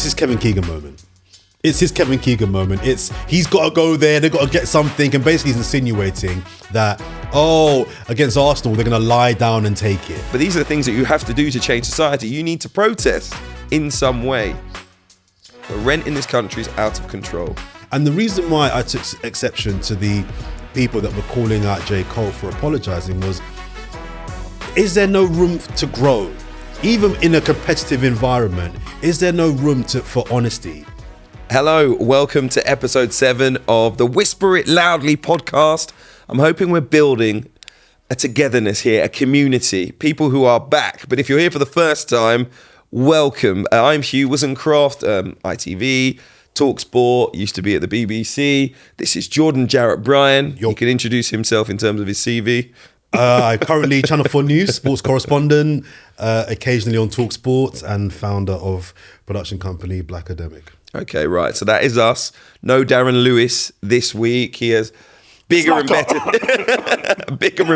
it's his Kevin Keegan moment. It's his Kevin Keegan moment. He's got to go there. They've got to get something. And basically he's insinuating that, against Arsenal, they're going to lie down and take it. But these are the things that you have to do to change society. You need to protest in some way. The rent in this country is out of control. And the reason why I took exception to the people that were calling out J. Cole for apologising was, is there no room to grow? Even in a competitive environment, is there no room for honesty? Hello, welcome to episode 7 of the Whisper It Loudly podcast. I'm hoping we're building a togetherness here, a community, people who are back. But if you're here for the first time, welcome. I'm Hugh and Jordan, ITV, TalkSport, used to be at the BBC. This is Jordan Jarrett Bryan. He can introduce himself in terms of his CV. Currently Channel 4 News, sports correspondent, occasionally on TalkSport, and founder of production company Black Academic. Okay, right. So that is us. No Darren Lewis this week. He has bigger and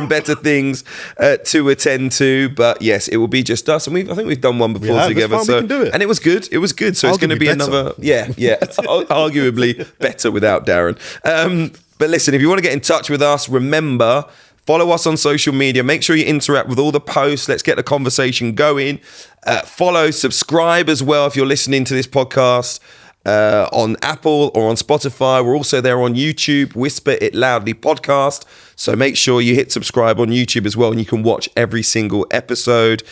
better things to attend to. But yes, it will be just us. And I think we've done one before together. So we can do it. And it was good. It was good. So it's going to be another. Yeah. Arguably better without Darren. But listen, if you want to get in touch with us, remember, follow us on social media. Make sure you interact with all the posts. Let's get the conversation going. Follow, subscribe as well if you're listening to this podcast on Apple or on Spotify. We're also there on YouTube, Whisper It Loudly podcast. So make sure you hit subscribe on YouTube as well, and you can watch every single episode.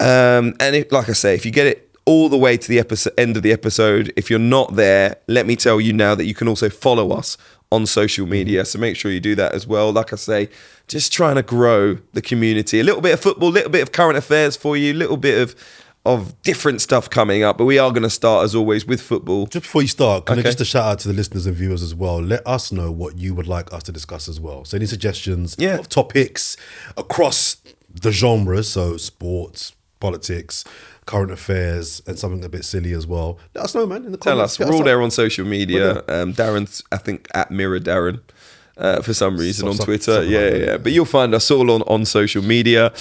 Like I say, if you get it all the way to the end of the episode, if you're not there, let me tell you now that you can also follow us on social media. So make sure you do that as well. Like I say, just trying to grow the community. A little bit of football, a little bit of current affairs for you, a little bit of different stuff coming up. But we are going to start, as always, with football. Just before you start, just a shout out to the listeners and viewers as well. Let us know what you would like us to discuss as well. So any suggestions of topics across the genres, so sports, politics, current affairs, and something a bit silly as well. Let us know, man, in the comments. Tell us. We're all there on social media. Darren's, I think, at Mirror Darren for some reason on Twitter. Yeah. But you'll find us all on social media.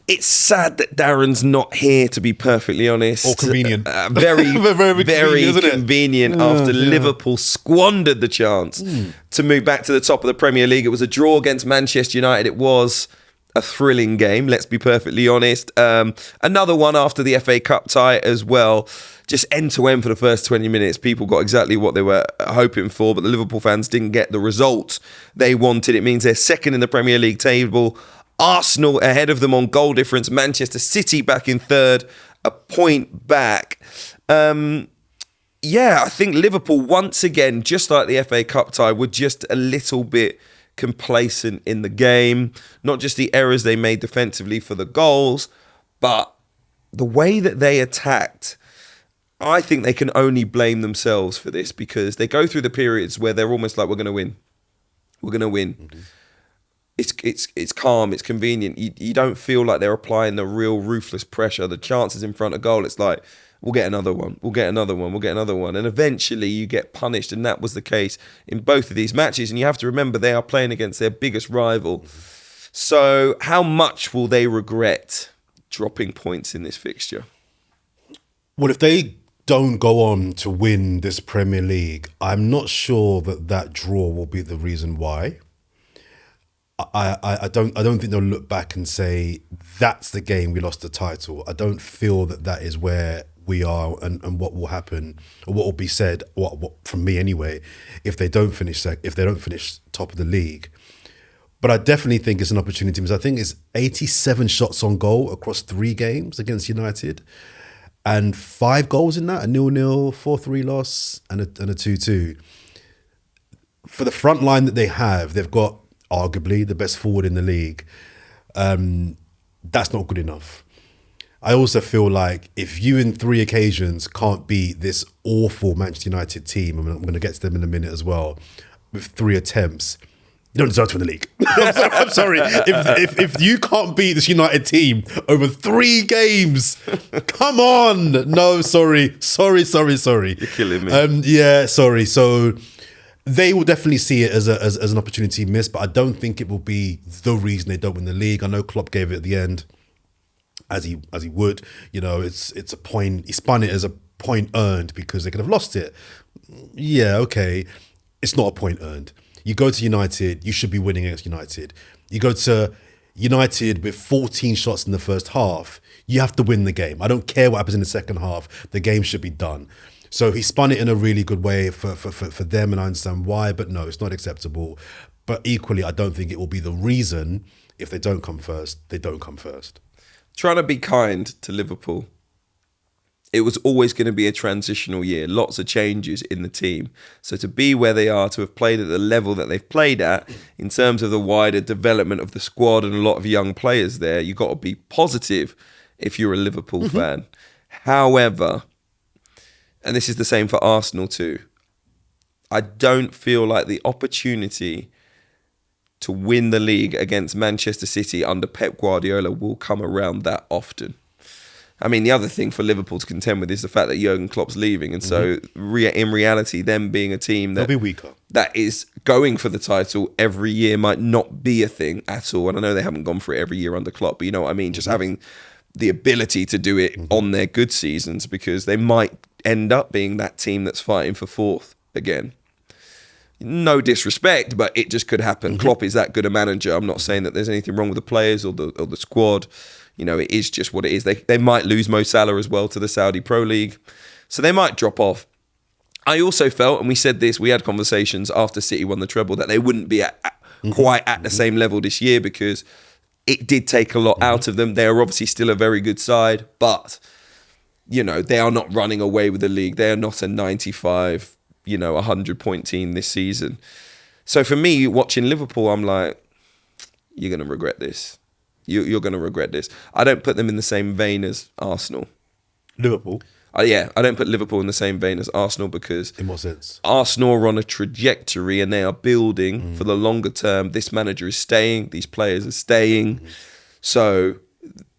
It's sad that Darren's not here, to be perfectly honest. Or convenient. Very convenient after Liverpool squandered the chance to move back to the top of the Premier League. It was a draw against Manchester United. It was a thrilling game, let's be perfectly honest. Another one after the FA Cup tie as well. Just end-to-end for the first 20 minutes. People got exactly what they were hoping for, but the Liverpool fans didn't get the result they wanted. It means they're second in the Premier League table. Arsenal ahead of them on goal difference. Manchester City back in third, a point back. I think Liverpool once again, just like the FA Cup tie, were just a little bit complacent in the game. Not just the errors they made defensively for the goals, but the way that they attacked. I think they can only blame themselves for this, because they go through the periods where they're almost like, we're going to win. Mm-hmm. It's calm, it's convenient. You don't feel like they're applying the real ruthless pressure. The chances in front of goal, it's like, we'll get another one. And eventually you get punished. And that was the case in both of these matches. And you have to remember, they are playing against their biggest rival. So how much will they regret dropping points in this fixture? Well, if they don't go on to win this Premier League, I'm not sure that draw will be the reason why. I don't think they'll look back and say, that's the game we lost the title. I don't feel that is where we are and what will happen, or what will be said, what from me anyway, if they don't finish top of the league. But I definitely think it's an opportunity, because I think it's 87 shots on goal across 3 games against United, and 5 goals in that, a 0-0, 4-3 loss, and a 2-2. For the front line that they have, they've got arguably the best forward in the league. That's not good enough. I also feel like if you in 3 occasions can't beat this awful Manchester United team, I'm going to get to them in a minute as well, with 3 attempts, you don't deserve to win the league. I'm sorry. If you can't beat this United team over 3 games, come on. No, sorry. You're killing me. Sorry. So they will definitely see it as an opportunity missed, but I don't think it will be the reason they don't win the league. I know Klopp gave it at the end, as he would. You know, it's a point. He spun it as a point earned because they could have lost it. Yeah, okay. It's not a point earned. You go to United, you should be winning against United. You go to United with 14 shots in the first half, you have to win the game. I don't care what happens in the second half. The game should be done. So he spun it in a really good way for them, and I understand why, but no, it's not acceptable. But equally, I don't think it will be the reason if they don't come first, they don't come first. Trying to be kind to Liverpool. It was always going to be a transitional year. Lots of changes in the team. So to be where they are, to have played at the level that they've played at, in terms of the wider development of the squad and a lot of young players there, you've got to be positive if you're a Liverpool fan. However, and this is the same for Arsenal too, I don't feel like the opportunity to win the league against Manchester City under Pep Guardiola will come around that often. I mean, the other thing for Liverpool to contend with is the fact that Jurgen Klopp's leaving. And so in reality, them being a team that, they'll be weaker, that is going for the title every year might not be a thing at all. And I know they haven't gone for it every year under Klopp, but you know what I mean? Just having the ability to do it on their good seasons, because they might end up being that team that's fighting for fourth again. No disrespect, but it just could happen. Klopp is that good a manager. I'm not saying that there's anything wrong with the players or the squad. You know, it is just what it is. They might lose Mo Salah as well to the Saudi Pro League. So they might drop off. I also felt, and we said this, we had conversations after City won the treble, that they wouldn't be quite at the same level this year, because it did take a lot out of them. They are obviously still a very good side, but, you know, they are not running away with the league. They are not a 95, 100-point team this season. So for me, watching Liverpool, I'm like, you're going to regret this. You're going to regret this. I don't put them in the same vein as Arsenal. Liverpool? I don't put Liverpool in the same vein as Arsenal, because in what sense? Arsenal are on a trajectory and they are building for the longer term. This manager is staying. These players are staying. So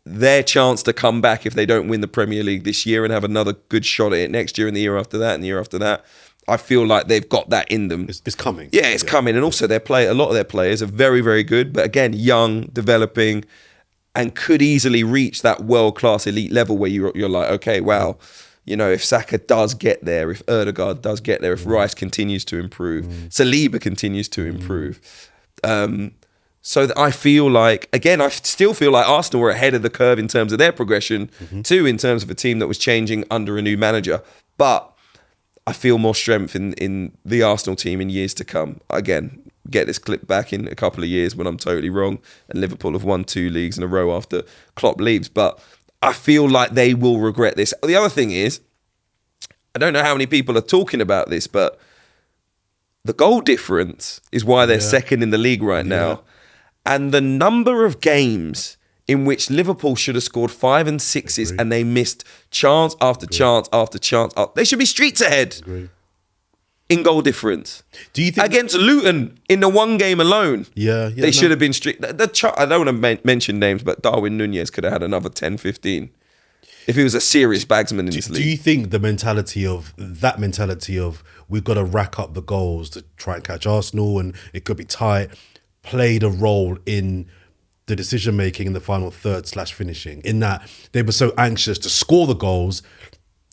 their chance to come back if they don't win the Premier League this year and have another good shot at it next year and the year after that and the year after that, I feel like they've got that in them. It's coming. Yeah, it's coming. And also a lot of their players are very, very good, but again, young, developing, and could easily reach that world-class elite level where you're like, okay, wow, if Saka does get there, if Ødegaard does get there, if Rice continues to improve, Saliba continues to improve. So that I feel like, again, I still feel like Arsenal were ahead of the curve in terms of their progression, too, in terms of a team that was changing under a new manager. But I feel more strength in the Arsenal team in years to come. Again, get this clip back in a couple of years when I'm totally wrong and Liverpool have won 2 leagues in a row after Klopp leaves. But I feel like they will regret this. The other thing is, I don't know how many people are talking about this, but the goal difference is why they're second in the league right now. And the number of games in which Liverpool should have scored 5 and 6s and they missed chance after chance after chance. They should be streets ahead in goal difference. Do you think against Luton in the one game alone? They should have been street. I don't want to mention names, but Darwin Núñez could have had another 10, 15 if he was a serious bagsman in this league. Do you think the mentality of we've got to rack up the goals to try and catch Arsenal and it could be tight played a role in the decision-making in the final third / finishing, in that they were so anxious to score the goals,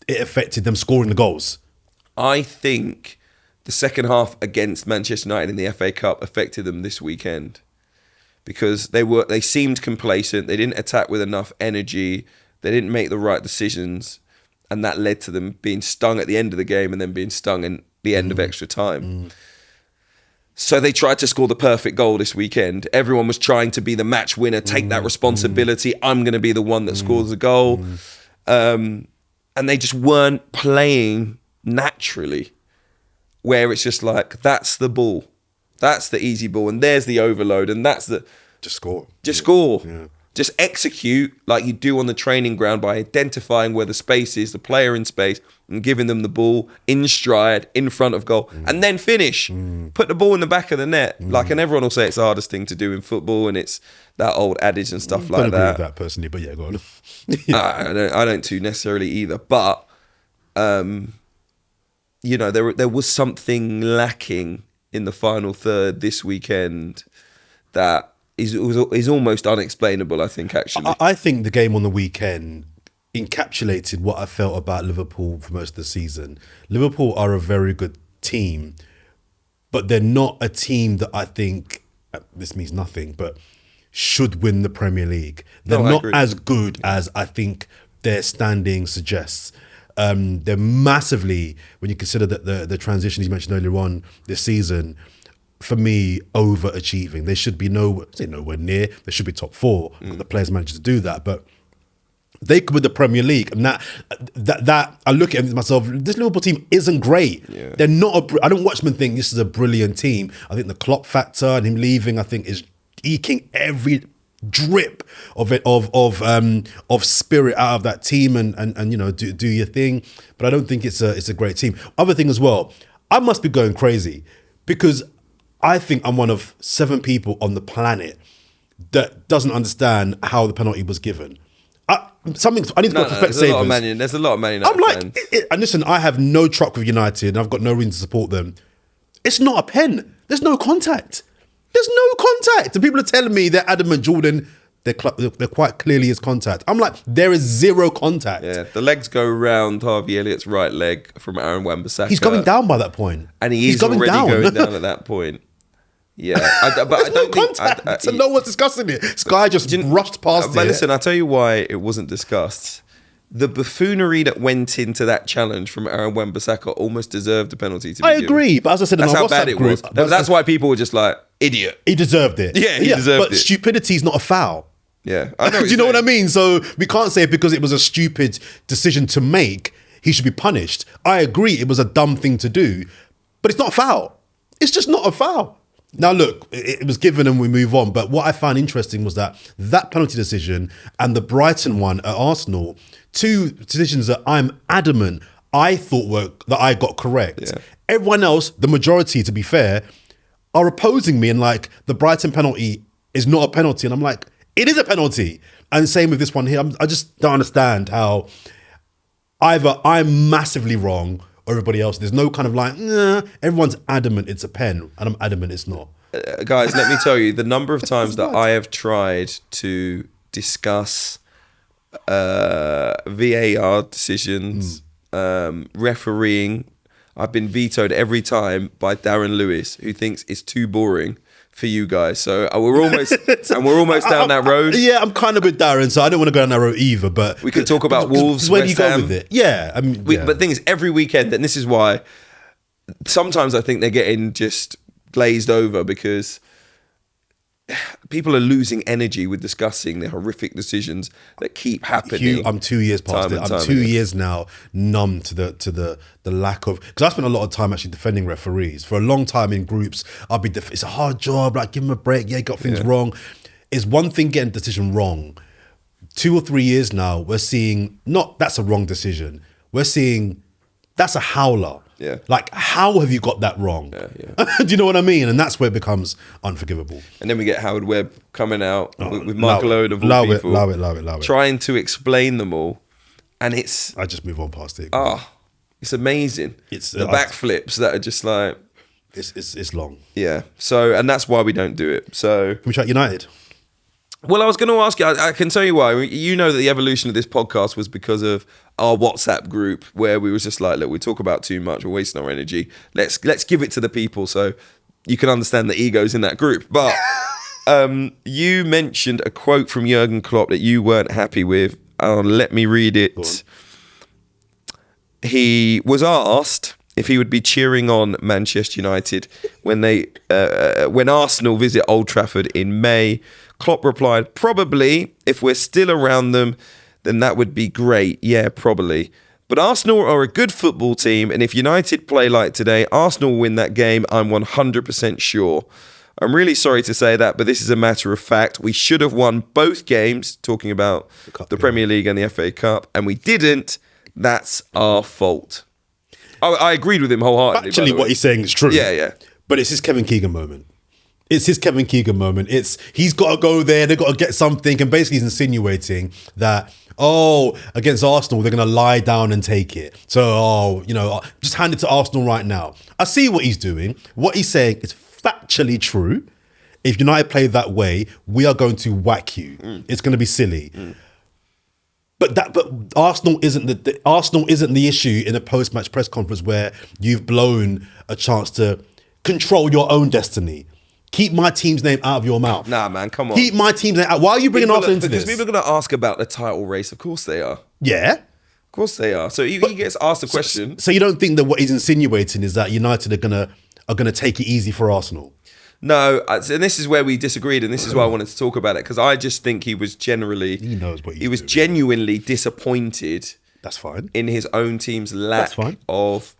it affected them scoring the goals? I think the second half against Manchester United in the FA Cup affected them this weekend, because they seemed complacent, they didn't attack with enough energy, they didn't make the right decisions, and that led to them being stung at the end of the game and then being stung in the end of extra time. So they tried to score the perfect goal this weekend. Everyone was trying to be the match winner, take that responsibility. I'm going to be the one that scores the goal. And they just weren't playing naturally, where it's just like, that's the ball. That's the easy ball. And there's the overload. And that's the... Just score. Score. Yeah. Just execute like you do on the training ground by identifying where the space is, the player in space, and giving them the ball in stride, in front of goal, and then finish. Put the ball in the back of the net. And everyone will say it's the hardest thing to do in football, and it's that old adage and stuff like that. I don't agree with that personally, but yeah, go on. I don't too necessarily either. But, there was something lacking in the final third this weekend that is almost unexplainable, I think, actually. I think the game on the weekend encapsulated what I felt about Liverpool for most of the season. Liverpool are a very good team, but they're not a team that I think, this means nothing, but should win the Premier League. They're not as good as I think their standing suggests. They're massively, when you consider that the transition you mentioned earlier on this season, for me, overachieving. They should be nowhere near. They should be top 4. The players managed to do that, but they could win the Premier League. And that I look at it myself, this Liverpool team isn't great. Yeah. They're not. I don't watch them and think this is a brilliant team. I think the Klopp factor and him leaving, I think, is eking every drip of it of spirit out of that team and do your thing. But I don't think it's a great team. Other thing as well, I must be going crazy because I think I'm one of 7 people on the planet that doesn't understand how the penalty was given. I need to go to Specsavers. There's a lot of Man United I'm like, and listen, I have no truck with United and I've got no reason to support them. It's not a pen. There's no contact. And people are telling me they're adamant Jordan, they're quite clearly is contact. I'm like, there is zero contact. Yeah, the legs go round Harvey Elliott's right leg from Aaron Wan-Bissaka. He's going down by that point. And he's already going down at that point. Yeah, but I don't contact. So no one's discussing it. Sky just rushed past it. But listen, I'll tell you why it wasn't discussed. The buffoonery that went into that challenge from Aaron Wan-Bissaka almost deserved a penalty to be given. I agree, but as I said, that's how bad it was. That's why people were just like, idiot. He deserved it. Yeah, he deserved it. But stupidity is not a foul. Yeah, I know. Do you know what I mean? So we can't say because it was a stupid decision to make, he should be punished. I agree, it was a dumb thing to do, but it's not a foul. It's just not a foul. Now, look, it was given and we move on. But what I found interesting was that penalty decision and the Brighton one at Arsenal, 2 decisions that I'm adamant I thought that I got correct. Yeah. Everyone else, the majority, to be fair, are opposing me and like, the Brighton penalty is not a penalty. And I'm like, it is a penalty. And same with this one here. I just don't understand how either I'm massively wrong or everybody else. There's no kind of like, nah, everyone's adamant it's a pen and I'm adamant it's not. Guys, let me tell you, the number of times that I have tried to discuss VAR decisions, refereeing, I've been vetoed every time by Darren Lewis, who thinks it's too boring for you guys. So we're almost down that road. Yeah, I'm kind of with Darren, so I don't want to go down that road either. But we could talk about Wolves. Where do you go with it? Yeah, I mean, but the thing is, every weekend, and this is why sometimes I think they're getting just glazed over because people are losing energy with discussing the horrific decisions that keep happening. Hugh, I'm 2 years past it. I'm 2 years now numb to the lack of, because I spent a lot of time actually defending referees for a long time in groups. It's a hard job. Like, give them a break. Yeah, got things wrong. It's one thing getting a decision wrong. 2 or 3 years now, we're seeing not that's a wrong decision. We're seeing that's a howler. Yeah. Like, how have you got that wrong? Yeah. Do you know what I mean? And that's where it becomes unforgivable. And then we get Howard Webb coming out with Michael Owen of all people. Allow it. Trying to explain them all. And I just move on past it. It's amazing. It's the backflips that are just like... It's long. Yeah. So, and that's why we don't do it. So... Can we chat United? Well, I was going to ask you, I can tell you why. You know that the evolution of this podcast was because of our WhatsApp group where we was just like, look, we talk about too much, we're wasting our energy. Let's give it to the people so you can understand the egos in that group. But you mentioned a quote from Jurgen Klopp that you weren't happy with. Let me read it. He was asked if he would be cheering on Manchester United when Arsenal visit Old Trafford in May. Klopp replied, probably, if we're still around them, then that would be great. Yeah, probably. But Arsenal are a good football team, and if United play like today, Arsenal will win that game, I'm 100% sure. I'm really sorry to say that, but this is a matter of fact. We should have won both games, talking about the Premier League and the FA Cup, and we didn't. That's our fault. I agreed with him wholeheartedly. Actually, what he's saying is true. Yeah. But it's his Kevin Keegan moment. He's got to go there, they've got to get something, and basically he's insinuating that, against Arsenal, they're going to lie down and take it. So, just hand it to Arsenal right now. I see what he's doing. What he's saying is factually true. If United play that way, we are going to whack you. It's going to be silly. But Arsenal isn't the issue in a post-match press conference where you've blown a chance to control your own destiny. Keep my team's name out of your mouth. Nah, man, come on. Keep my team's name out. Why are you bringing Arsenal into this? Because people are going to ask about the title race. Of course they are. Yeah. Of course they are. So he gets asked a question. So you don't think that what he's insinuating is that United are gonna take it easy for Arsenal? No, and this is where we disagreed, and this is why I wanted to talk about it, because I just think he was genuinely genuinely disappointed. That's fine. In his own team's lack of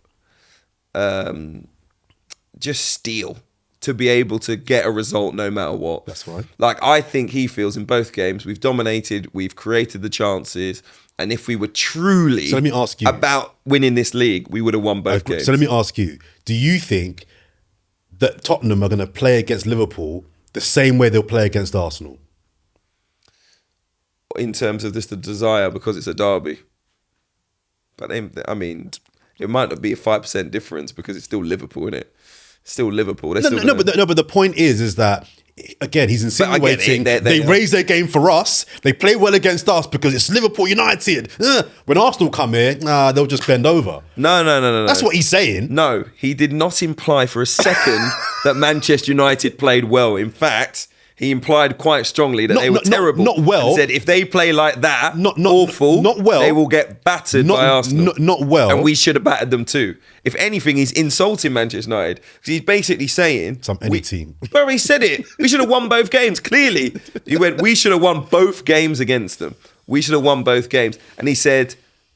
just steel to be able to get a result no matter what. That's fine. Like, I think he feels in both games we've dominated, we've created the chances, and if we were truly let me ask you, about winning this league, we would have won both games. So let me ask you, do you think that Tottenham are going to play against Liverpool the same way they'll play against Arsenal? In terms of just the desire, because it's a derby. But I mean, it might not be a 5% difference because it's still Liverpool, isn't it? Still Liverpool. But the point is that, again, he's insinuating they raise their game for us. They play well against us because it's Liverpool United. When Arsenal come here, they'll just bend over. No. That's what he's saying. No, he did not imply for a second that Manchester United played well. In fact, he implied quite strongly that they were terrible. Not well. He said if they play like that, awful. Not well. They will get battered by Arsenal. Not well. And we should have battered them too. If anything, he's insulting Manchester United because he's basically saying any team. Bro, he said it. We should have won both games. Clearly, he went. We should have won both games against them. We should have won both games. And he said,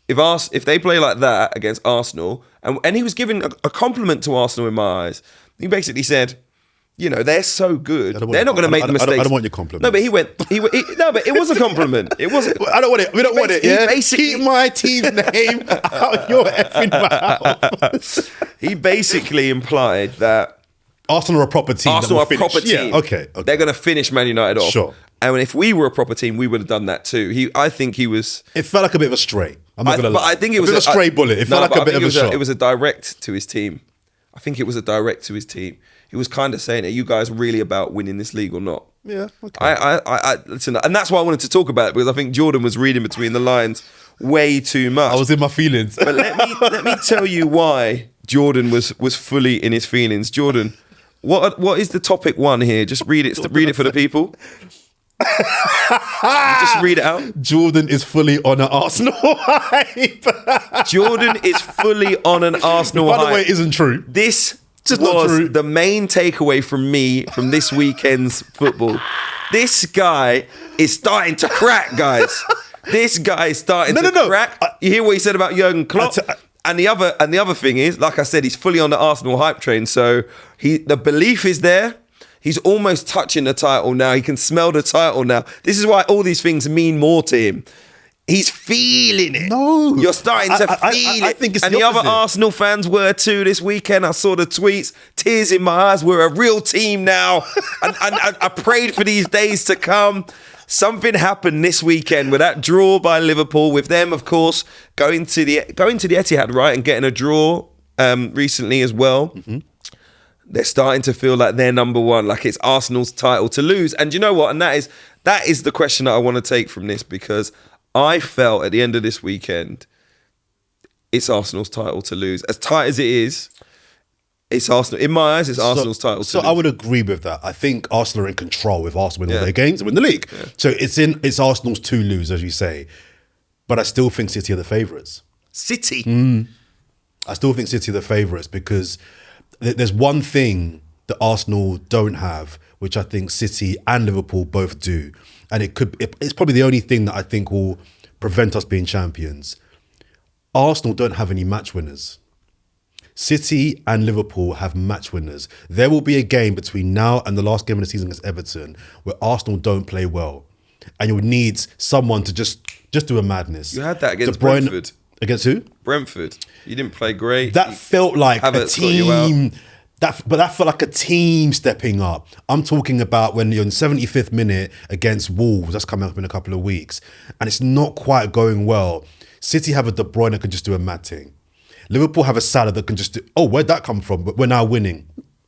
if they play like that against Arsenal, and he was giving a compliment to Arsenal in my eyes. He basically said, you know, they're so good. They're not going to make the mistakes. I don't want your compliment. No, but no, but it was a compliment. It wasn't. I don't want it. We don't want it. Yeah. Keep my team's name out your effing mouth. He basically implied that Arsenal are a proper team. Arsenal are a proper team. Yeah, okay. They're going to finish Man United off. Sure. And if we were a proper team, we would have done that too. I think he was. It felt like a bit of a stray. I'm not going to lie. But I think it was a stray bullet. It felt like a bit of a shot. It was a direct to his team. I think it was a direct to his team. He was kind of saying, are you guys really about winning this league or not? Yeah, okay. I listen, and that's why I wanted to talk about it, because I think Jordan was reading between the lines way too much. I was in my feelings. But let me tell you why Jordan was fully in his feelings. Jordan, what is the topic one here? Just read it. Read it for the people. Just read it out. Jordan is fully on an Arsenal hype. Jordan is fully on an Arsenal hype. By the way, it isn't true. This was the main takeaway from me from this weekend's football. This guy is starting to crack, guys. This guy is starting to crack. You hear what he said about Jurgen Klopp? And the other thing is, like I said, he's fully on the Arsenal hype train. So the belief is there. He's almost touching the title now. He can smell the title now. This is why all these things mean more to him. He's feeling it. No. You're starting to feel it. I think it's and the other opposite. Arsenal fans were too this weekend. I saw the tweets. Tears in my eyes. We're a real team now. and I prayed for these days to come. Something happened this weekend with that draw by Liverpool, with them, of course, going to the Etihad, right, and getting a draw recently as well. Mm-hmm. They're starting to feel like they're number one, like it's Arsenal's title to lose. And you know what? And that is the question that I want to take from this, because I felt at the end of this weekend, it's Arsenal's title to lose. As tight as it is, it's Arsenal. In my eyes, it's Arsenal's title to lose. So I would agree with that. I think Arsenal are in control. If Arsenal win all their games, they win the league. Yeah. So it's Arsenal's to lose, as you say. But I still think City are the favourites. City? I still think City are the favourites, because there's one thing that Arsenal don't have, which I think City and Liverpool both do. And it's probably the only thing that I think will prevent us being champions. Arsenal don't have any match winners. City and Liverpool have match winners. There will be a game between now and the last game of the season against Everton where Arsenal don't play well. And you'll need someone to just do a madness. You had that against Brentford. Against who? Brentford. You didn't play great. That felt like a team. That felt like a team stepping up. I'm talking about when you're in 75th minute against Wolves. That's coming up in a couple of weeks. And it's not quite going well. City have a De Bruyne that can just do a mad thing. Liverpool have a Salah that can just do, where'd that come from? But we're now winning.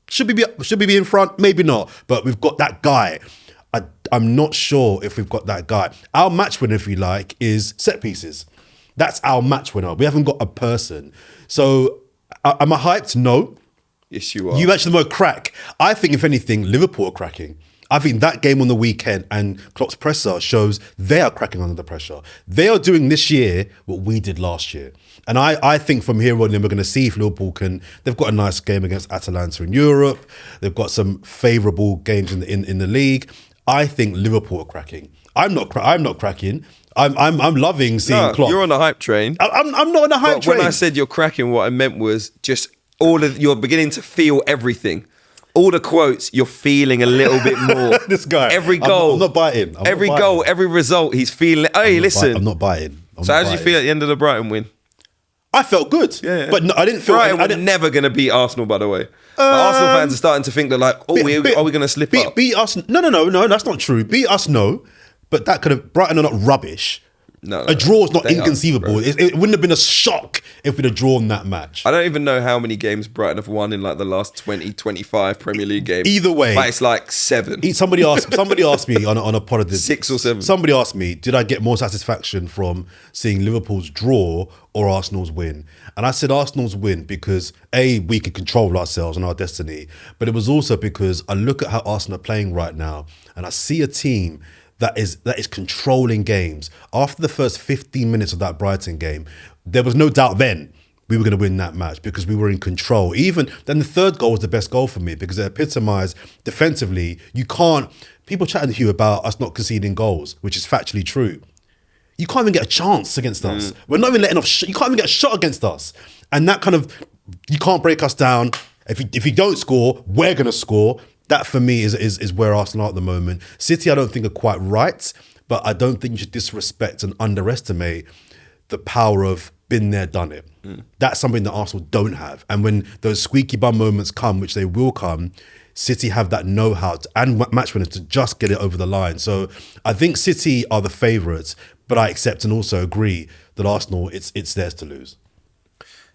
Should we be in front? Maybe not. But we've got that guy. I'm not sure if we've got that guy. Our match winner, if you like, is set pieces. That's our match winner. We haven't got a person. So am I hyped? No. Yes, you are. You mentioned the word crack. I think, if anything, Liverpool are cracking. I think that game on the weekend and Klopp's presser shows they are cracking under the pressure. They are doing this year what we did last year. And I think from here on in, we're going to see if Liverpool can. They've got a nice game against Atalanta in Europe. They've got some favourable games in the league. I think Liverpool are cracking. I'm not cracking. I'm loving seeing Klopp. You're on the hype train. I'm not on the hype train. When I said you're cracking, what I meant was just you're beginning to feel everything. All the quotes, you're feeling a little bit more. This guy. Every goal. I'm not biting. Goal, every result, he's feeling. Hey, listen. I'm not biting. So how did you feel at the end of the Brighton win? I felt good. Yeah. But no, I didn't feel... Brighton were never going to beat Arsenal, by the way. Arsenal fans are starting to think that like, are we going to slip up? Beat us... No, that's not true. Beat us, no. But that could have... Brighton are not rubbish. No, a draw is not inconceivable. It wouldn't have been a shock if we'd have drawn that match. I don't even know how many games Brighton have won in like the last 20, 25 Premier League games. Either way. But it's like 7. Somebody asked me on a pod of this. 6 or 7. Somebody asked me, did I get more satisfaction from seeing Liverpool's draw or Arsenal's win? And I said Arsenal's win because A, we could control ourselves and our destiny. But it was also because I look at how Arsenal are playing right now and I see a team that is controlling games. After the first 15 minutes of that Brighton game, there was no doubt then we were going to win that match because we were in control. Even then, the third goal was the best goal for me because it epitomised defensively. You can't... People chatting to you about us not conceding goals, which is factually true. You can't even get a chance against us. We're not even letting off... You can't even get a shot against us. And that kind of... You can't break us down. If you don't score, we're going to score. That for me is where Arsenal are at the moment. City, I don't think are quite right, but I don't think you should disrespect and underestimate the power of been there, done it. That's something that Arsenal don't have. And when those squeaky bum moments come, which they will come, City have that know-how and match winners to just get it over the line. So I think City are the favourites, but I accept and also agree that Arsenal, it's theirs to lose.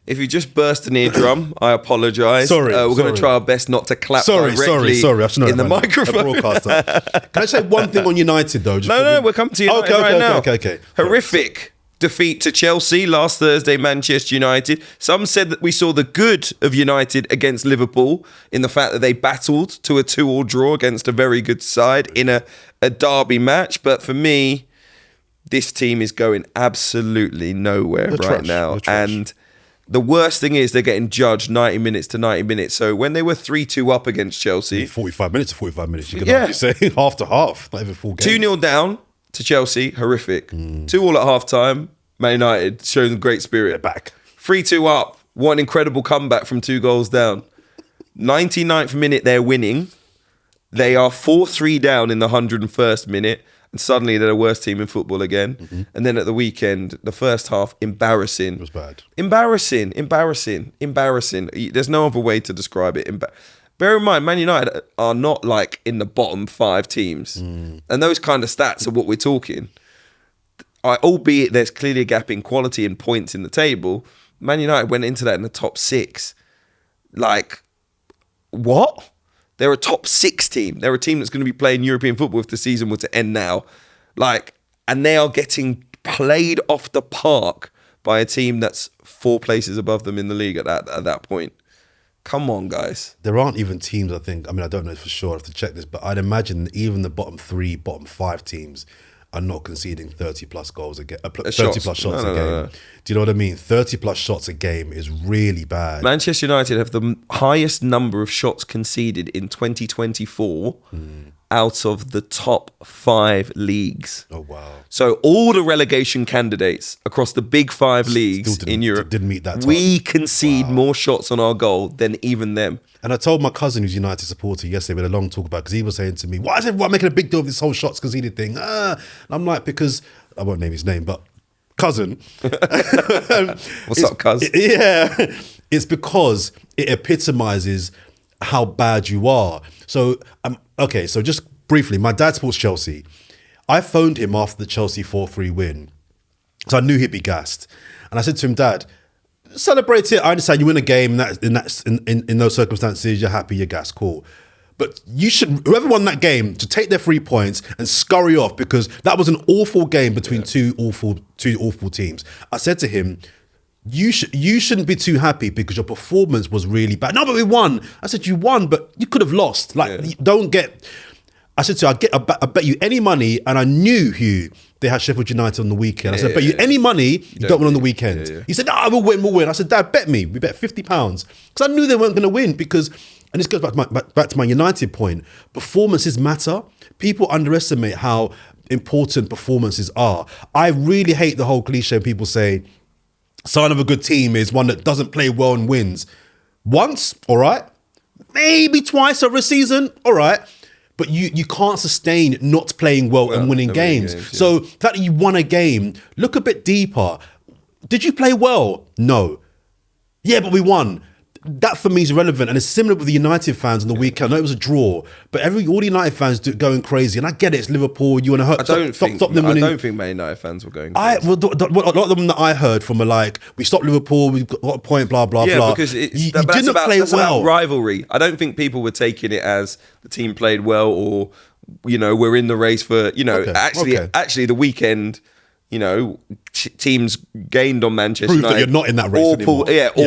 If you just burst an eardrum, I apologise. Sorry. We're going to try our best not to clap directly in the microphone. Can I say one thing on United, though? No, we're coming to United right now. Okay. Horrific defeat to Chelsea last Thursday, Manchester United. Some said that we saw the good of United against Liverpool in the fact that they battled to a 2-2 draw against a very good side in a derby match. But for me, this team is going absolutely nowhere now. And... the worst thing is they're getting judged 90 minutes to 90 minutes. So when they were 3-2 up against Chelsea... 45 minutes to 45 minutes. You can argue say half to half, not even full game. 2-0 down to Chelsea, horrific. 2-2 at half-time, Man United showing great spirit. They're back. 3-2 up, what an incredible comeback from 2 goals down. 99th minute, they're winning. They are 4-3 down in the 101st minute. And suddenly they're the worst team in football again. And then at the weekend, the first half, embarrassing. It was bad. Embarrassing. There's no other way to describe it. Bear in mind, Man United are not like in the bottom 5 teams. And those kind of stats are what we're talking. Albeit there's clearly a gap in quality and points in the table, Man United went into that in the top 6. Like, what? They're a top 6 team. They're a team that's going to be playing European football if the season were to end now. And they are getting played off the park by a team that's 4 places above them in the league at that point. Come on, guys. There aren't even teams, I think. I mean, I don't know for sure. I have to check this, but I'd imagine even the bottom 3, bottom 5 teams are not conceding 30 plus goals a game, 30 plus shots a game. No. Do you know what I mean? 30 plus shots a game is really bad. Manchester United have the highest number of shots conceded in 2024 out of the top 5 leagues. Oh, wow. So all the relegation candidates across the big 5 leagues in Europe, didn't meet that target. We concede more shots on our goal than even them. And I told my cousin who's a United supporter yesterday, we had a long talk about it, because he was saying to me, why is everyone making a big deal of this whole shots conceded thing? And I'm like, because, I won't name his name, but cousin. What's up, cuz? Yeah. It's because it epitomizes how bad you are. So, okay, so just briefly, my dad supports Chelsea. I phoned him after the Chelsea 4-3 win. So I knew he'd be gassed. And I said to him, Dad, celebrate it. I understand you win a game, in those circumstances, you're happy, you're gassed, cool. But whoever won that game, to take their 3 points and scurry off, because that was an awful game between two awful teams. I said to him, you shouldn't be too happy because your performance was really bad. No, but we won. I said, you won, but you could have lost. Don't get... I said to you, I bet you any money, and I knew, Hugh, they had Sheffield United on the weekend. I said, bet you any money you don't win on the weekend. He said, no, we'll win. I said, Dad, bet me. We bet £50. Because I knew they weren't going to win because... And this goes back to my United point. Performances matter. People underestimate how important performances are. I really hate the whole cliche people say, sign of a good team is one that doesn't play well and wins. Once, all right. Maybe twice over a season, all right. But you can't sustain not playing well and winning games. So that you won a game, look a bit deeper. Did you play well? No. Yeah, but we won. That for me is relevant, and it's similar with the United fans on the weekend. I know it was a draw, but all the United fans going crazy, and I get it. It's Liverpool. You want to stop them winning. I don't think Man United fans were going crazy. A lot of them that I heard from are like, we stopped Liverpool, we got a point, blah blah blah. Because you didn't play well. About rivalry. I don't think people were taking it as the team played well, or we're in the race for actually the weekend. Teams gained on Manchester Prove United. That you're not in that race anymore.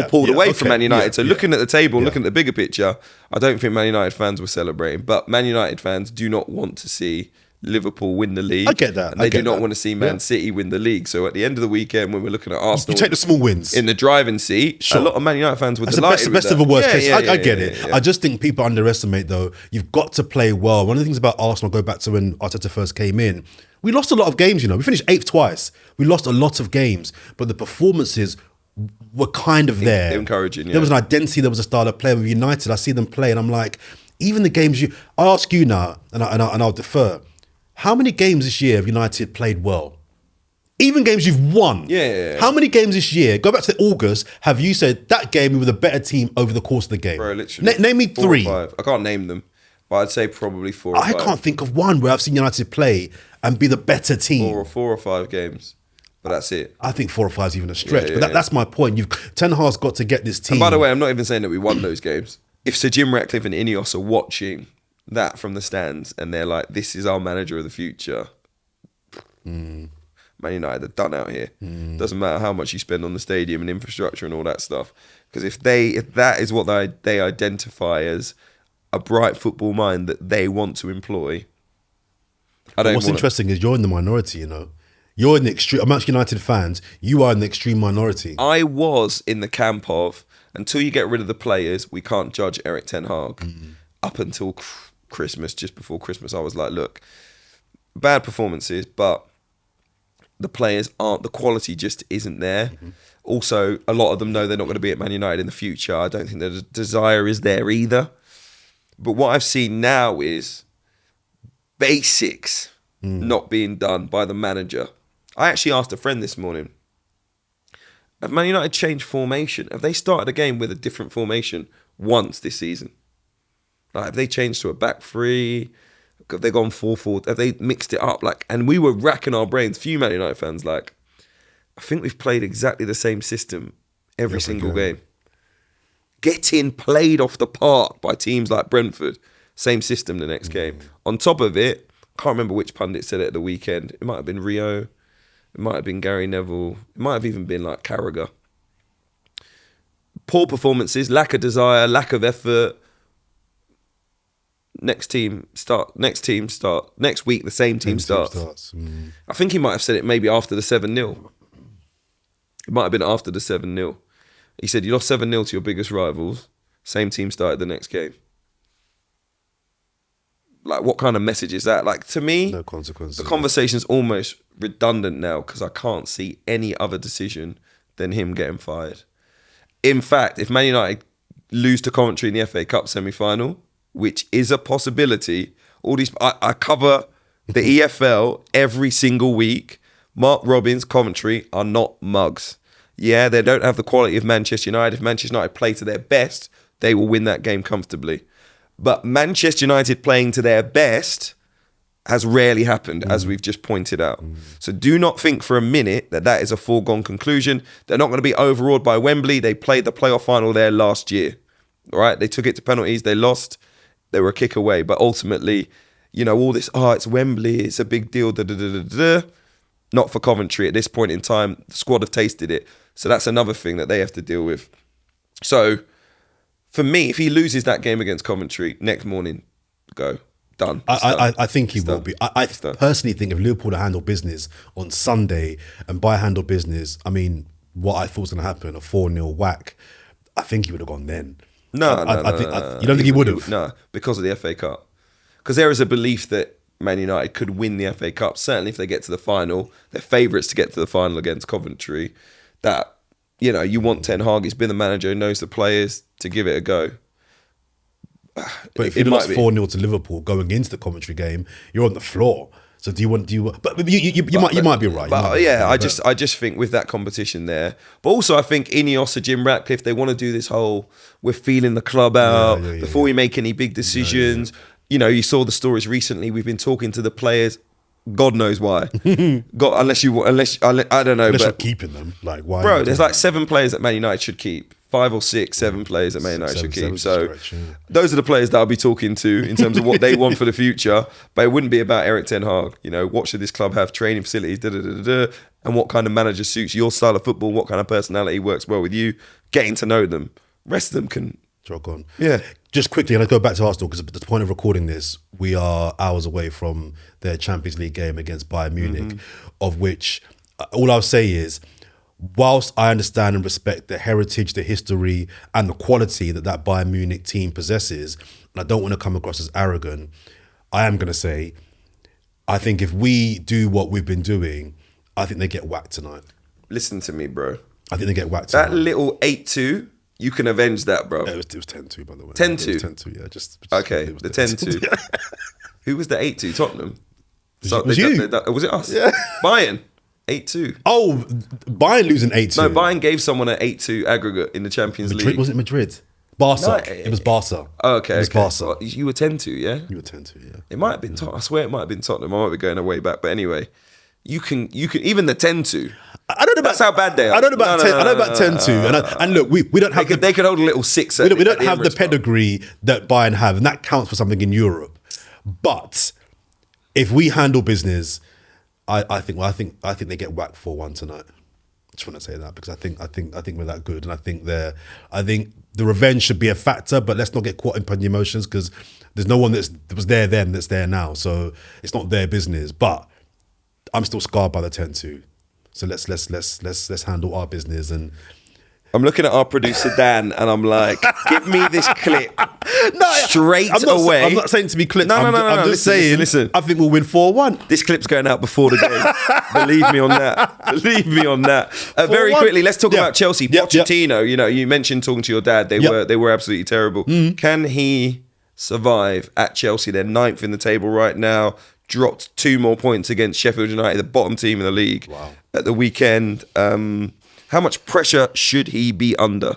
Pulled away from Man United. So looking at the table, looking at the bigger picture, I don't think Man United fans were celebrating. But Man United fans do not want to see Liverpool win the league. I get that. And they do not want to see Man City win the league. So at the end of the weekend, when we're looking at Arsenal, you take the small wins in the driving seat. A lot of Man United fans were delighted. Best of a worst case. I get it. I just think people underestimate though. You've got to play well. One of the things about Arsenal, go back to when Arteta first came in. We lost a lot of games, We finished 8th twice. We lost a lot of games, but the performances were kind of there. Encouraging, There was an identity, there was a style of play. With United, I see them play, and I'm like, even the games I ask you now, and I'll defer, how many games this year have United played well? Even games you've won. Yeah. How many games this year, go back to August, have you said that game we were the better team over the course of the game? Bro, literally. Name me 3. 4 or 5. I can't name them, but I'd say probably 4 or 5. I can't think of one where I've seen United play and be the better team. 4 or 5 games, but that's it. I think 4 or 5 is even a stretch, but that's my point. Ten Hag's got to get this team. And by the way, I'm not even saying that we won those games. If Sir Jim Ratcliffe and Ineos are watching that from the stands and they're like, this is our manager of the future, Man United are done out here. Doesn't matter how much you spend on the stadium and infrastructure and all that stuff. Because if that is what they identify as a bright football mind that they want to employ, What's interesting is you're in the minority, You're in the extreme. Amongst United fans, you are in the extreme minority. I was in the camp of, until you get rid of the players, we can't judge Erik ten Hag. Up until Christmas, just before Christmas, I was like, look, bad performances, but the players aren't, the quality just isn't there. Also, a lot of them know they're not going to be at Man United in the future. I don't think the desire is there either. But what I've seen now is basics not being done by the manager. I actually asked a friend this morning, have Man United changed formation? Have they started a game with a different formation once this season? Like, have they changed to a back 3? Have they gone 4-4? Have they mixed it up? And we were racking our brains, few Man United fans, I think we've played exactly the same system every single game. Getting played off the park by teams like Brentford. Same system the next game. On top of it, can't remember which pundit said it at the weekend. It might have been Rio. It might have been Gary Neville. It might have even been Carragher. Poor performances, lack of desire, lack of effort. Next week, the same team starts. I think he might have said it maybe after the 7-0. It might have been after the 7-0. He said, you lost 7-0 to your biggest rivals. Same team started the next game. What kind of message is that? To me, no consequences. The conversation's almost redundant now because I can't see any other decision than him getting fired. In fact, if Man United lose to Coventry in the FA Cup semi-final, which is a possibility, I cover the EFL every single week. Mark Robbins, Coventry are not mugs. Yeah, they don't have the quality of Manchester United. If Manchester United play to their best, they will win that game comfortably. But Manchester United playing to their best has rarely happened, as we've just pointed out. So do not think for a minute that is a foregone conclusion. They're not going to be overawed by Wembley. They played the playoff final there last year. All right, they took it to penalties. They lost. They were a kick away. But ultimately, you know, all this, it's Wembley, it's a big deal, not for Coventry at this point in time. The squad have tasted it. So that's another thing that they have to deal with. So for me, if he loses that game against Coventry, next morning, go. Done. I think he will be. I personally think if Liverpool to handle business on Sunday, and by handle business, I mean what I thought was going to happen, a 4-0 whack, I think he would have gone then. No. You don't think he would have? No, because of the FA Cup. Because there is a belief that Man United could win the FA Cup. Certainly if they get to the final, they're favourites to get to the final against Coventry. That, you know, you want Ten Hag, he's been the manager, knows the players, to give it a go. But if you lost 4-0 to Liverpool going into the Coventry game, you're on the floor. So do you want? But you might be right. But I just think with that competition there. But also I think Ineos or Jim Ratcliffe, they want to do this whole, we're feeling the club out before we make any big decisions. You know, you saw the stories recently. We've been talking to the players. God knows why. Unless I don't know. Unless you're keeping them, like why? Bro, there's like 7 players that Man United should keep. 5 or 6, 7 players that Man United should keep. So those are the players that I'll be talking to in terms of what they want for the future. But it wouldn't be about Eric Ten Hag. You know, what should this club have? Training facilities, and what kind of manager suits your style of football? What kind of personality works well with you? Getting to know them. Rest of them can jog on. Yeah. Just quickly, and I go back to Arsenal because at the point of recording this, we are hours away from their Champions League game against Bayern Munich, of which all I'll say is, whilst I understand and respect the heritage, the history, and the quality that Bayern Munich team possesses, and I don't want to come across as arrogant, I am going to say, I think if we do what we've been doing, I think they get whacked tonight. Listen to me, bro. I think they get whacked tonight. That little 8-2, you can avenge that, bro. Yeah, it was 10-2, by the way. 10-2? 10-2, yeah. Just okay, the 10-2. Who was the 8-2? Tottenham? Was you? Was it us? Yeah. Bayern. 8-2. Oh, Bayern losing 8-2. No, Bayern gave someone an 8-2 aggregate in the Champions League. Was it Madrid? Barca. No, it was Barca. Oh, okay. It was Barca. Well, you were 10-2, yeah? You were 10-2, yeah. It might have been Tottenham. I swear it might have been Tottenham. I might be going way back. But anyway, you can even the 10-2 I don't know about, that's how bad they are. I don't know about 10. I know about 10-2. And look, we don't have. They could hold a little 6. We don't have the pedigree that Bayern have, and that counts for something in Europe. But if we handle business, I think they get whacked 4-1 tonight. I just want to say that because I think we're that good, and I think the revenge should be a factor. But let's not get caught up in the emotions because there's no one that was there then that's there now, so it's not their business. But I'm still scarred by the 10-2. So let's handle our business. And I'm looking at our producer Dan, and I'm like, give me this clip straight away. I'm not saying to be clipped. No, I'm just saying. Listen. I think we'll win 4-1. This clip's going out before the game. Believe me on that. Very quickly, let's talk about Chelsea. Pochettino. You know, you mentioned talking to your dad. They were absolutely terrible. Can he survive at Chelsea? They're 9th in the table right now. Dropped 2 more points against Sheffield United, the bottom team in the league at the weekend. How much pressure should he be under?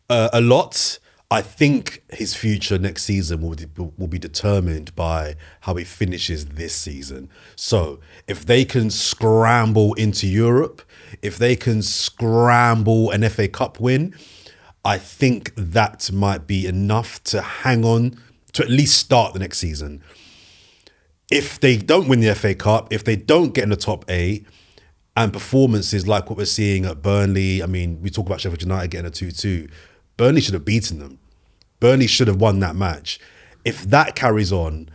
A lot. I think his future next season will be determined by how he finishes this season. So if they can scramble into Europe, if they can scramble an FA Cup win, I think that might be enough to hang on to at least start the next season. If they don't win the FA Cup, if they don't get in the top 8, and performances like what we're seeing at Burnley, I mean, we talk about Sheffield United getting a 2-2. Burnley should have beaten them. Burnley should have won that match. If that carries on,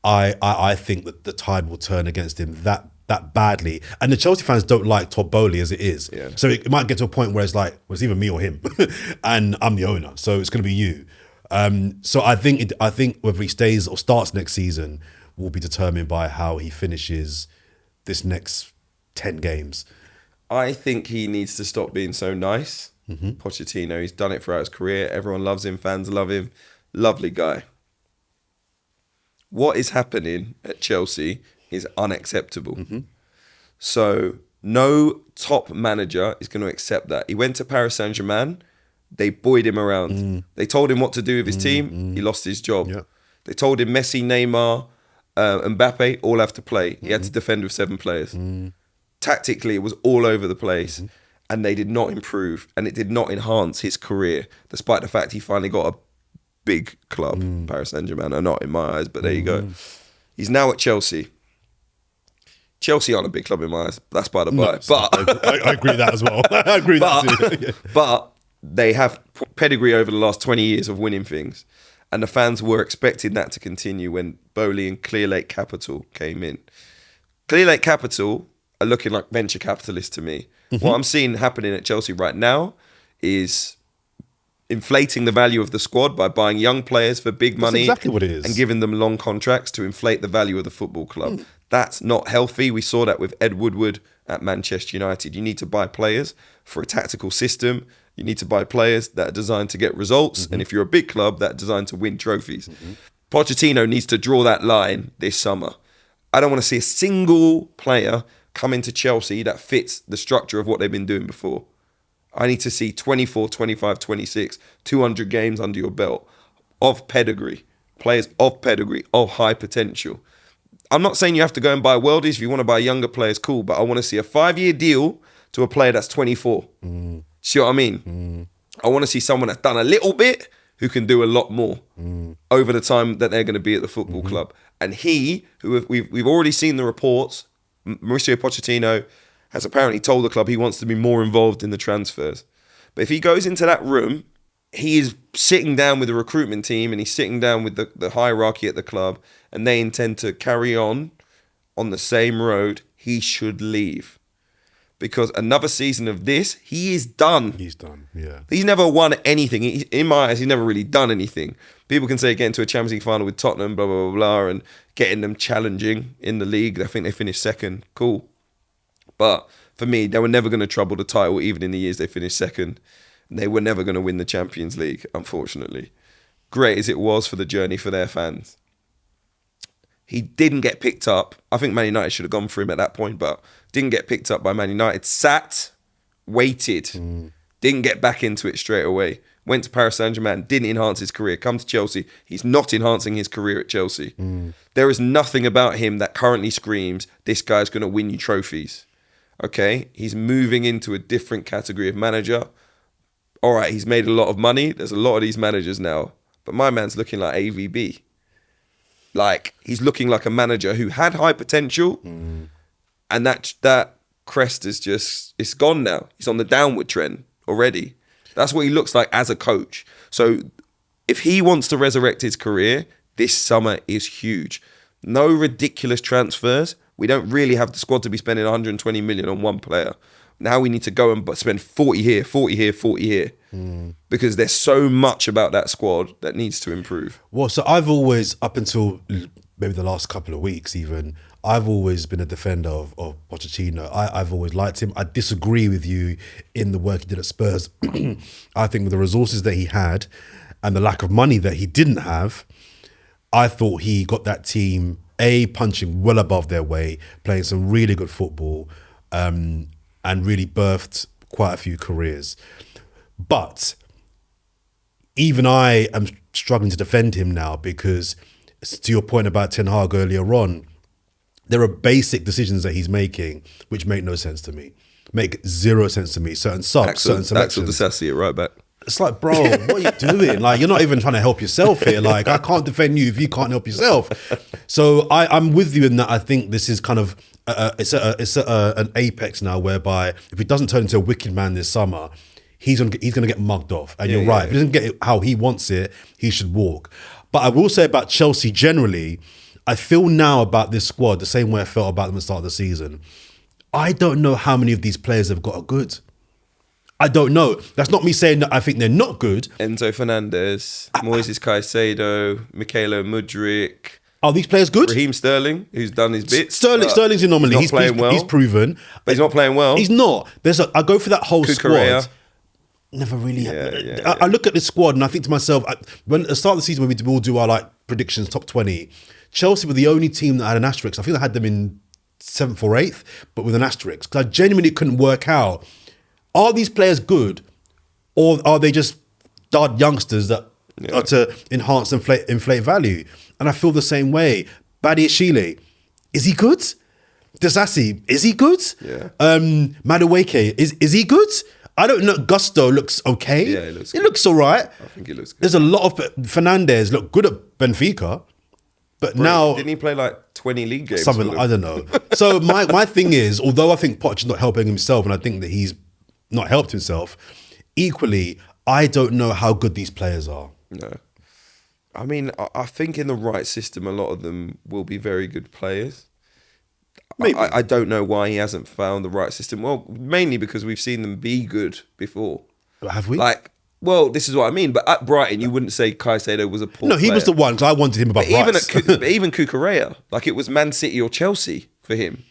I think that the tide will turn against him that badly. And the Chelsea fans don't like Todd Bowley as it is. Yeah. So it might get to a point where it's like, well, it's either me or him. And I'm the owner, so it's going to be you. So I think whether he stays or starts next season will be determined by how he finishes this next 10 games. I think he needs to stop being so nice. Pochettino, he's done it throughout his career. Everyone loves him. Fans love him. Lovely guy. What is happening at Chelsea is unacceptable. So no top manager is going to accept that. He went to Paris Saint-Germain. They buoyed him around. They told him what to do with his team. He lost his job. Yeah. They told him Messi, Neymar, Mbappe all have to play. He had to defend with 7 players. Tactically, it was all over the place. And they did not improve. And it did not enhance his career, despite the fact he finally got big club. Paris Saint-Germain are not in my eyes, but there you go. He's now at Chelsea. Chelsea aren't a big club in my eyes. That's by the by. No, but I agree with that as well. I agree with that too. But they have pedigree over the last 20 years of winning things. And the fans were expecting that to continue when Bowley and Clearlake Capital came in. Clearlake Capital are looking like venture capitalists to me. What I'm seeing happening at Chelsea right now is inflating the value of the squad by buying young players for big money. That's exactly what it is. And giving them long contracts to inflate the value of the football club. That's not healthy. We saw that with Ed Woodward at Manchester United. You need to buy players for a tactical system. You need to buy players that are designed to get results. And if you're a big club, that are designed to win trophies. Pochettino needs to draw that line this summer. I don't want to see a single player come into Chelsea that fits the structure of what they've been doing before. I need to see 24, 25, 26, 200 games under your belt of pedigree. Players of pedigree, of high potential. I'm not saying you have to go and buy worldies. If you want to buy younger players, cool. But I want to see a 5-year deal to a player that's 24. See what I mean? I want to see someone that's done a little bit who can do a lot more over the time that they're going to be at the football club. And we've already seen the reports, Mauricio Pochettino has apparently told the club he wants to be more involved in the transfers. But if he goes into that room, he is sitting down with the recruitment team and he's sitting down with the hierarchy at the club, and they intend to carry on the same road. He should leave. Because another season of this, he is done. He's done, yeah. He's never won anything. In my eyes, he's never really done anything. People can say getting to a Champions League final with Tottenham, blah, blah, blah, blah, and getting them challenging in the league. I think they finished second. Cool. But for me, they were never going to trouble the title, even in the years they finished second. They were never going to win the Champions League, unfortunately. Great as it was for the journey for their fans. He didn't get picked up. I think Man United should have gone for him at that point, but didn't get picked up by Man United. Sat, waited, didn't get back into it straight away. Went to Paris Saint-Germain, didn't enhance his career. Come to Chelsea, he's not enhancing his career at Chelsea. There is nothing about him that currently screams, this guy's going to win you trophies. Okay? He's moving into a different category of manager. All right, he's made a lot of money. There's a lot of these managers now. But my man's looking like AVB. Like, he's looking like a manager who had high potential, and that crest is it's gone now. He's on the downward trend already. That's what he looks like as a coach. So if he wants to resurrect his career, this summer is huge. No ridiculous transfers. We don't really have the squad to be spending 120 million on one player. Now we need to go and spend 40 here, 40 here, 40 here. Because there's so much about that squad that needs to improve. Well, so I've always, up until maybe the last couple of weeks even, I've always been a defender of Pochettino. I've always liked him. I disagree with you in the work he did at Spurs. I think with the resources that he had and the lack of money that he didn't have, I thought he got that team, punching well above their weight, playing some really good football, and really birthed quite a few careers. But even I am struggling to defend him now because, to your point about Ten Hag earlier on, there are basic decisions that he's making which make no sense to me. Make zero sense to me. Certain subs, certain selections. Axel Disasi, right back. It's like, bro, what are you doing? Like, you're not even trying to help yourself here. Like, I can't defend you if you can't help yourself. So I'm with you in that. I think this is kind of it's an apex now, whereby if he doesn't turn into a wicked man this summer, he's gonna get mugged off. And you're right. If he doesn't get it how he wants it, he should walk. But I will say about Chelsea generally, I feel now about this squad the same way I felt about them at the start of the season. I don't know how many of these players have got a good. I don't know. That's not me saying that I think they're not good. Enzo Fernandez, Moises Caicedo, Mikhailo Mudryk. Are these players good? Raheem Sterling, who's done his bits. Sterling's anomaly. He's playing well. He's proven. But he's not playing well. He's not. I go for that whole Kukurea. squad. Never really. I look at this squad and I think to myself, when at the start of the season when we all do our predictions, top 20, Chelsea were the only team that had an asterisk. I think I had them in 7th or 8th, but with an asterisk. Because I genuinely couldn't work out, are these players good or are they just dud youngsters that are to enhance and inflate value? And I feel the same way. Badiashile, is he good? Disasi, is he good? Yeah. Madueke, is he good? I don't know. Gusto looks okay. Yeah, it looks all right. I think it looks good. There's a lot of Fernandes looked good at Benfica, but now didn't he play like 20 league games? something I don't know. So my thing is, although I think Poch is not helping himself, and I think that he's not helped himself, equally, I don't know how good these players are. No. I mean, I think in the right system, a lot of them will be very good players. Maybe. I don't know why he hasn't found the right system. Well, mainly because we've seen them be good before. Have we? Well, this is what I mean. But at Brighton, you wouldn't say Caicedo was a poor player. No, he was the one, because I wanted him above Rice. But even Cucurella, like it was Man City or Chelsea for him.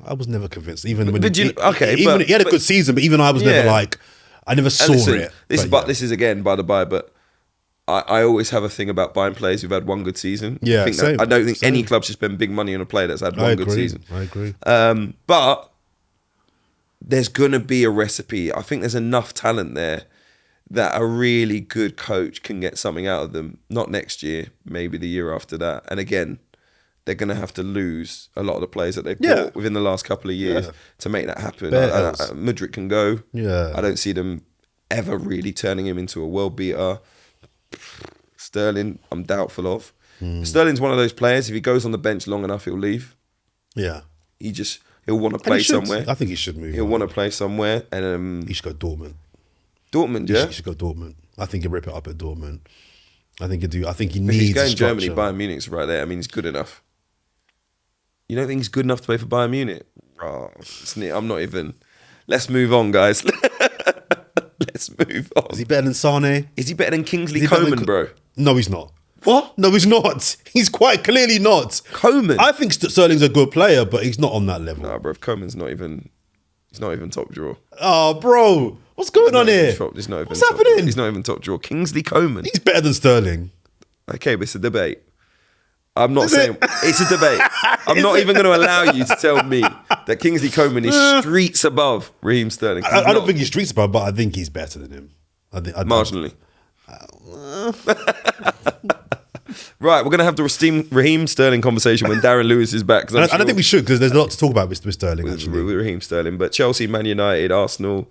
I was never convinced. Even when he had a good season, but even I was never like, I never saw it. This is again by the by, but I always have a thing about buying players who've had one good season. Yeah, I don't think any club should spend big money on a player that's had one good season. I agree. But there's going to be a recipe. I think there's enough talent there that a really good coach can get something out of them. Not next year, maybe the year after that. And again, they're going to have to lose a lot of the players that they've bought within the last couple of years to make that happen. Mudryk can go. Yeah. I don't see them ever really turning him into a world beater. Sterling, I'm doubtful of. Sterling's one of those players, if he goes on the bench long enough, he'll leave. Yeah. He'll want to play somewhere. I think he should move. He'll want to play somewhere. And he should go Dortmund. Dortmund, yeah? He should go Dortmund. I think he'll rip it up at Dortmund. I think he needs if he's going structure. Germany, Bayern Munich's right there. I mean, he's good enough. You don't think he's good enough to play for Bayern Munich? Oh, I'm not even... Let's move on, guys. Let's move on. Is he better than Sane? Is he better than Kingsley Coman, bro? No, he's not. What? No, he's not. He's quite clearly not. Coman? I think Sterling's a good player, but he's not on that level. Nah, bro. Coman's not even... He's not even top draw. Oh, bro. What's going on here? What's happening? He's not even top draw. Kingsley Coman. He's better than Sterling. Okay, but it's a debate. I'm not saying... It's a debate. I'm not even going to allow you to tell me that Kingsley Coman is streets above Raheem Sterling. I don't think he's streets above, but I think he's better than him. Marginally. Right, we're going to have the Raheem Sterling conversation when Darren Lewis is back. I don't think we should, because there's a lot to talk about with Sterling, actually. With Raheem Sterling. But Chelsea, Man United, Arsenal,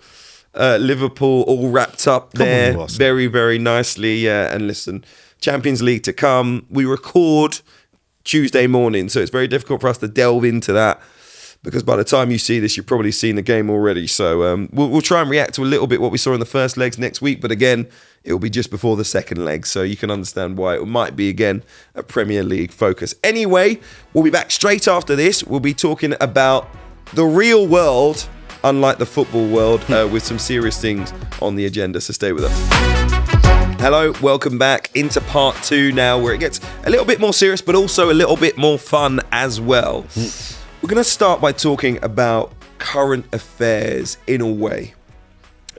Liverpool all wrapped up there very, very nicely. Yeah, and listen, Champions League to come. We record Tuesday morning, so it's very difficult for us to delve into that, because by the time you see this, you've probably seen the game already. So we'll try and react to a little bit what we saw in the first legs next week. But again, it will be just before the second leg. So you can understand why it might be, again, a Premier League focus. Anyway, we'll be back straight after this. We'll be talking about the real world, unlike the football world, with some serious things on the agenda. So stay with us. Hello, welcome back into part 2 now, where it gets a little bit more serious, but also a little bit more fun as well. We're going to start by talking about current affairs in a way.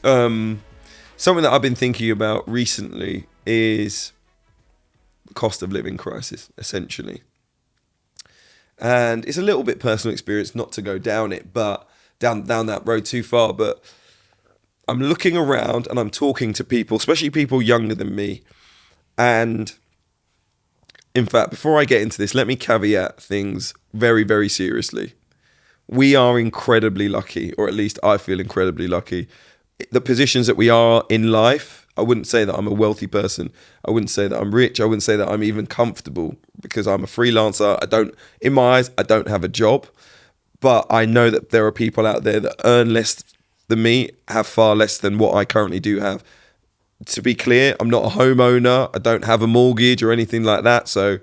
Something that I've been thinking about recently is the cost of living crisis, essentially. And it's a little bit personal experience, not to go down it, but down that road too far. But I'm looking around and I'm talking to people, especially people younger than me. And in fact, before I get into this, let me caveat things very, very seriously. We are incredibly lucky, or at least I feel incredibly lucky. The positions that we are in life, I wouldn't say that I'm a wealthy person. I wouldn't say that I'm rich. I wouldn't say that I'm even comfortable, because I'm a freelancer. In my eyes, I don't have a job. But I know that there are people out there that earn less than me, have far less than what I currently do have. To be clear, I'm not a homeowner. I don't have a mortgage or anything like that. So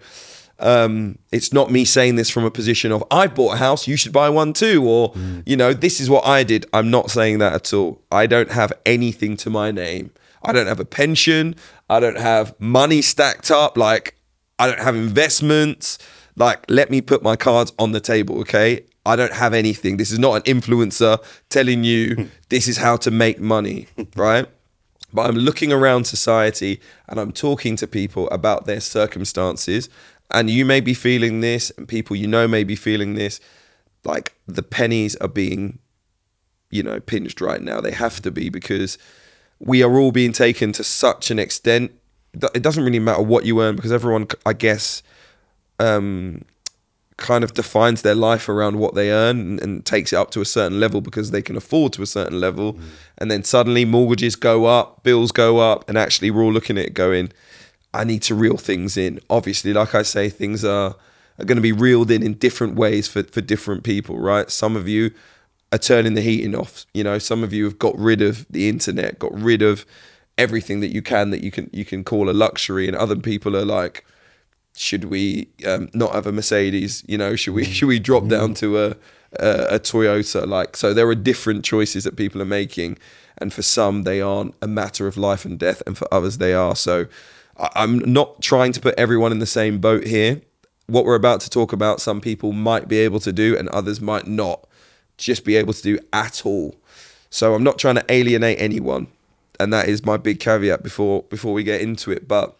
it's not me saying this from a position of, I bought a house, you should buy one too. Or, this is what I did. I'm not saying that at all. I don't have anything to my name. I don't have a pension. I don't have money stacked up. Like, I don't have investments. Like, let me put my cards on the table, okay? I don't have anything. This is not an influencer telling you this is how to make money, right? But I'm looking around society and I'm talking to people about their circumstances. And you may be feeling this, and people may be feeling this. Like, the pennies are being, pinched right now. They have to be, because we are all being taken to such an extent. It doesn't really matter what you earn, because everyone, I guess, kind of defines their life around what they earn and takes it up to a certain level because they can afford to a certain level. And then suddenly mortgages go up, bills go up, and actually we're all looking at it going, I need to reel things in. Obviously, like I say, things are going to be reeled in different ways for different people, right? Some of you are turning the heating off. You know, some of you have got rid of the internet, got rid of everything that you can call a luxury, and other people are like, should we not have a Mercedes? You know, should we drop down to a Toyota? Like, so there are different choices that people are making, and for some they aren't a matter of life and death, and for others they are. So I'm not trying to put everyone in the same boat here. What we're about to talk about, some people might be able to do, and others might not just be able to do at all. So I'm not trying to alienate anyone, and that is my big caveat before we get into it. But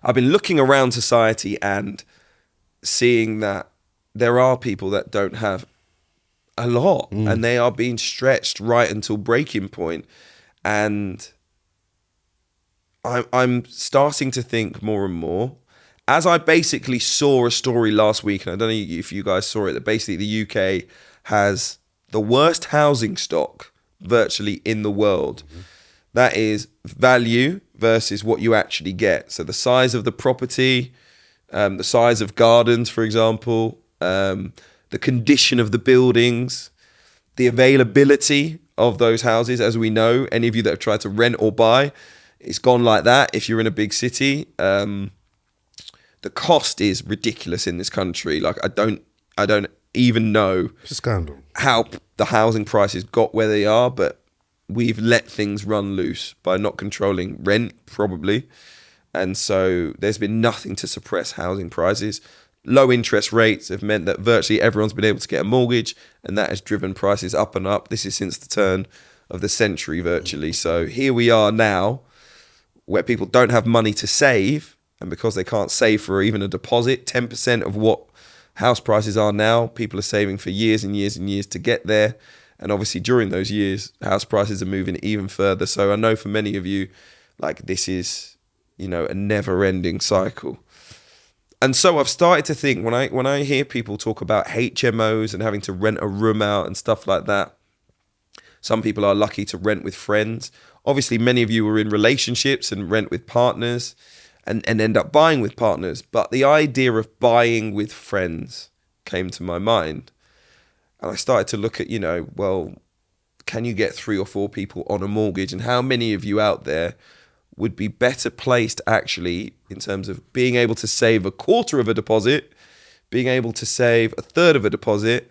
I've been looking around society and seeing that there are people that don't have a lot, and they are being stretched right until breaking point. And I'm starting to think more and more, as I basically saw a story last week, and I don't know if you guys saw it, that basically the UK has the worst housing stock virtually in the world. That is value versus what you actually get. So the size of the property, the size of gardens, for example, the condition of the buildings, the availability of those houses. As we know, any of you that have tried to rent or buy, it's gone like that. If you're in a big city, the cost is ridiculous in this country. Like, I don't even know it's a scandal how the housing prices got where they are, but we've let things run loose by not controlling rent, probably. And so there's been nothing to suppress housing prices. Low interest rates have meant that virtually everyone's been able to get a mortgage, and that has driven prices up and up. This is since the turn of the century, virtually. So here we are now, where people don't have money to save, and because they can't save for even a deposit, 10% of what house prices are now, people are saving for years and years and years to get there. And obviously during those years, house prices are moving even further. So I know for many of you, like, this is, you know, a never-ending cycle. And so I've started to think, when I hear people talk about HMOs and having to rent a room out and stuff like that, some people are lucky to rent with friends. Obviously, many of you are in relationships and rent with partners and end up buying with partners. But the idea of buying with friends came to my mind. And I started to look at, you know, well, can you get 3 or 4 people on a mortgage? And how many of you out there would be better placed, actually, in terms of being able to save a quarter of a deposit, being able to save a third of a deposit,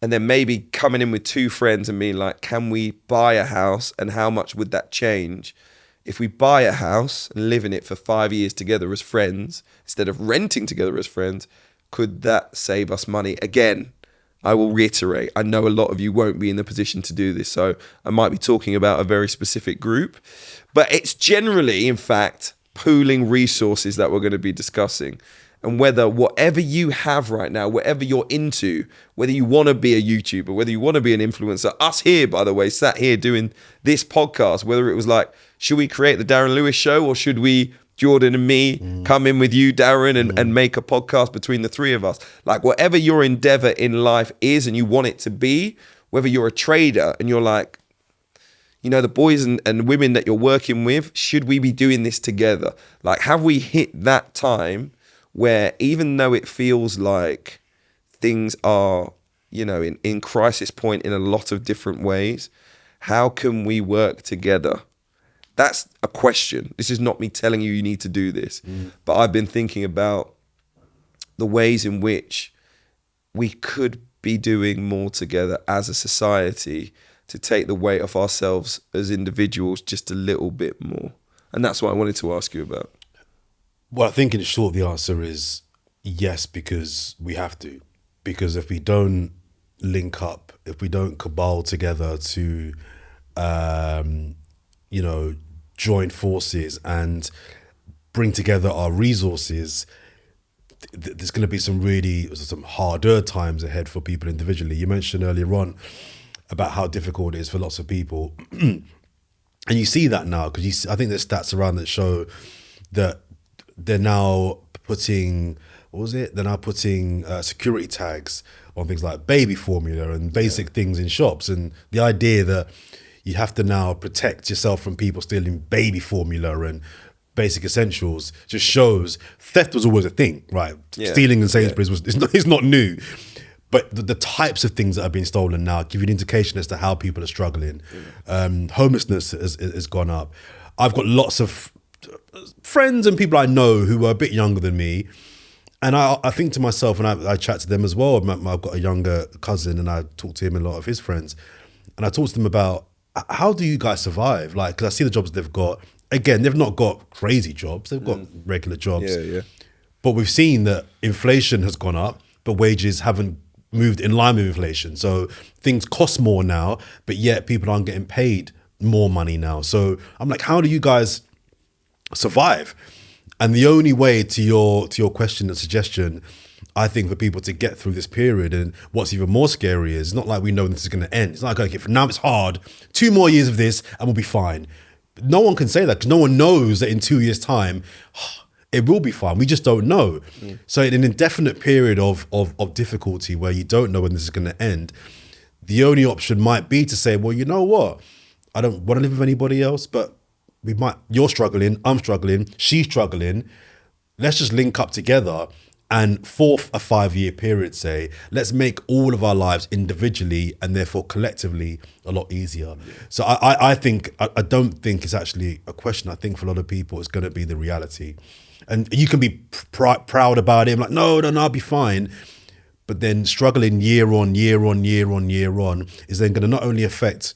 and then maybe coming in with 2 friends and being like, can we buy a house, and how much would that change? If we buy a house and live in it for 5 years together as friends, instead of renting together as friends, could that save us money? Again, I will reiterate, I know a lot of you won't be in the position to do this, so I might be talking about a very specific group, but it's generally, in fact, pooling resources that we're going to be discussing. And whether whatever you have right now, whatever you're into, whether you want to be a YouTuber, whether you want to be an influencer, us here, by the way, sat here doing this podcast, whether it was like, should we create the Darren Lewis show, or should we, Jordan and me, come in with you, Darren, and make a podcast between the 3 of us? Like, whatever your endeavor in life is and you want it to be, whether you're a trader and you're like, you know, the boys and women that you're working with, should we be doing this together? Like, have we hit that time where, even though it feels like things are, you know, in crisis point in a lot of different ways, how can we work together? That's a question. This is not me telling you need to do this, but I've been thinking about the ways in which we could be doing more together as a society to take the weight off ourselves as individuals just a little bit more. And that's what I wanted to ask you about. Well, I think in short, the answer is yes, because we have to. Because if we don't link up, if we don't cabal together to, you know, join forces and bring together our resources, there's going to be some harder times ahead for people individually. You mentioned earlier on about how difficult it is for lots of people. And you see that now, because I think there's stats around that show that they're now putting what was it? They're now putting security tags on things like baby formula and basic things in shops. And the idea that you have to now protect yourself from people stealing baby formula and basic essentials just shows theft was always a thing, right? Stealing in Sainsbury's it's not new. But the types of things that are being stolen now give you an indication as to how people are struggling. Homelessness has gone up. I've got lots of friends and people I know who are a bit younger than me. And I think to myself, and I chat to them as well. I've got a younger cousin and I talk to him and a lot of his friends. And I talk to them about, how do you guys survive? Like, because I see the jobs they've got. Again, they've not got crazy jobs. They've got regular jobs. But we've seen that inflation has gone up, but wages haven't moved in line with inflation. So things cost more now, but yet people aren't getting paid more money now. So I'm like, how do you guys survive? And the only way, to your question and suggestion, I think, for people to get through this period, and what's even more scary is, it's not like we know this is going to end. It's not like, okay, for now it's hard, 2 more years of this and we'll be fine. No one can say that, because no one knows that in 2 years' time, it will be fine. We just don't know. So in an indefinite period of difficulty where you don't know when this is going to end, the only option might be to say, well, you know what? I don't want to live with anybody else, but you're struggling, I'm struggling, she's struggling. Let's just link up together, and for a 5-year period, say, let's make all of our lives individually and therefore collectively a lot easier. So I don't think it's actually a question. I think for a lot of people, it's going to be the reality. And you can be proud about it. I'm like, no, I'll be fine. But then struggling year on year is then going to not only affect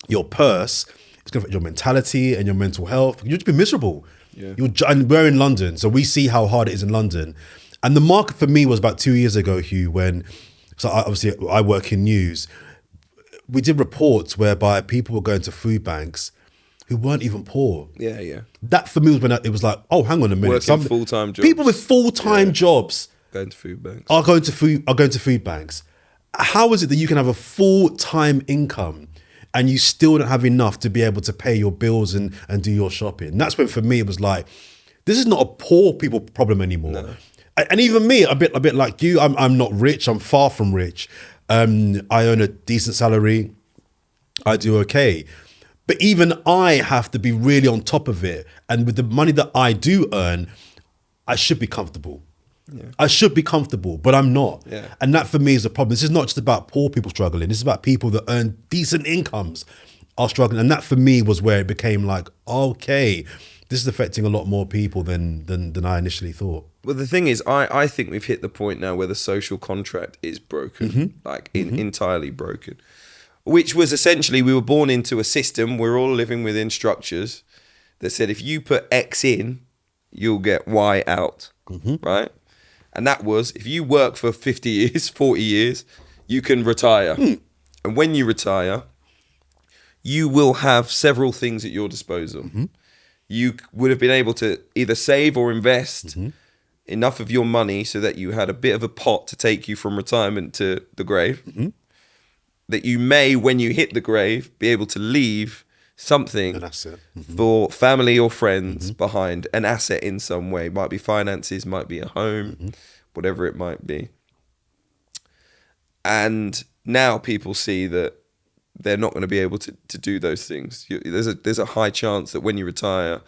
your purse, it's going to affect your mentality and your mental health. You'll just be miserable. And we're in London, so we see how hard it is in London. And the market for me was about 2 years ago, Hugh, obviously I work in news. We did reports whereby people were going to food banks who weren't even poor. That for me was when it was like, oh, hang on a minute. Working full-time jobs. People with full-time jobs going to food banks. Are going to food banks. How is it that you can have a full-time income and you still don't have enough to be able to pay your bills and do your shopping? And that's when, for me, it was like, this is not a poor people problem anymore. No. And even me, a bit like you, I'm not rich. I'm far from rich. I earn a decent salary. I do okay. But even I have to be really on top of it. And with the money that I do earn, I should be comfortable. I should be comfortable, but I'm not. And that for me is a problem. This is not just about poor people struggling. This is about people that earn decent incomes are struggling. And that for me was where it became like, okay, this is affecting a lot more people than I initially thought. Well, the thing is, I think we've hit the point now where the social contract is broken, entirely broken, which was essentially, we were born into a system, we're all living within structures that said, if you put X in, you'll get Y out, right? And that was, if you work for 50 years, 40 years, you can retire. And when you retire, you will have several things at your disposal. You would have been able to either save or invest enough of your money so that you had a bit of a pot to take you from retirement to the grave. That you may, when you hit the grave, be able to leave something for family or friends behind, an asset in some way. Might be finances, might be a home, whatever it might be. And now people see that they're not going to be able to do those things. There's a high chance that when you retire,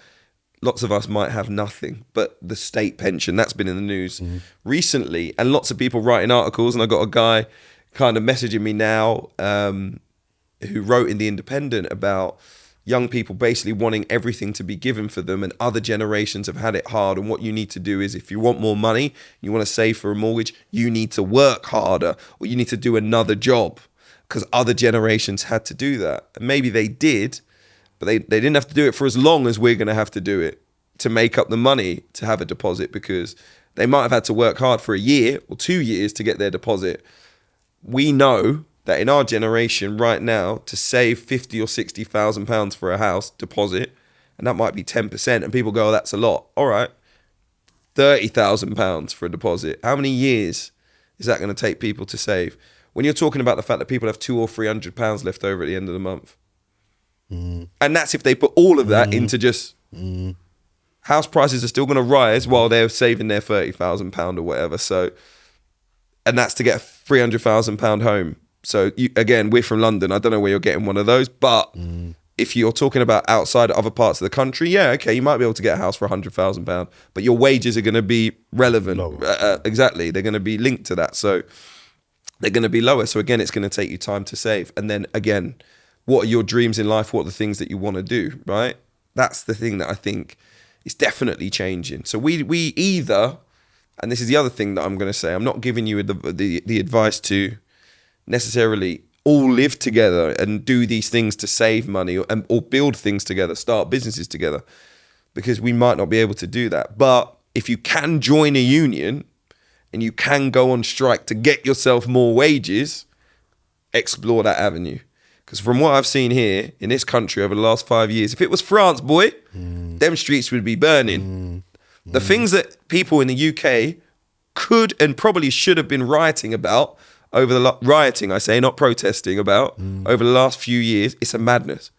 lots of us might have nothing but the state pension. That's been in the news recently, and lots of people writing articles. And I got a guy kind of messaging me now who wrote in The Independent about young people basically wanting everything to be given for them, and other generations have had it hard. And what you need to do is, if you want more money, you want to save for a mortgage, you need to work harder, or you need to do another job, because other generations had to do that. And maybe they did, but they didn't have to do it for as long as we're going to have to do it to make up the money to have a deposit, because they might have had to work hard for a year or 2 years to get their deposit. We know that in our generation right now, to save 50 or 60,000 pounds for a house deposit, and that might be 10%, and people go, oh, that's a lot. All right, 30,000 pounds for a deposit. How many years is that going to take people to save? When you're talking about the fact that people have 200 or 300 pounds left over at the end of the month. And that's if they put all of that into just house prices are still going to rise while they're saving their £30,000 or whatever. So, and that's to get a £300,000 home. So again, we're from London. I don't know where you're getting one of those, but if you're talking about outside other parts of the country, yeah, okay, you might be able to get a house for £100,000, but your wages are going to be relevant. Exactly, they're going to be linked to that, so they're going to be lower. So again, it's going to take you time to save. And then again, what are your dreams in life? What are the things that you want to do? Right, that's the thing that I think is definitely changing. So we either, and this is the other thing that I'm going to say, I'm not giving you the advice to necessarily all live together and do these things to save money or build things together, start businesses together, because we might not be able to do that. But if you can join a union and you can go on strike to get yourself more wages, explore that avenue. Because from what I've seen here in this country over the last 5 years, if it was France, boy, them streets would be burning. The things that people in the UK could and probably should have been rioting about over the rioting, I say, not protesting about, over the last few years, it's a madness.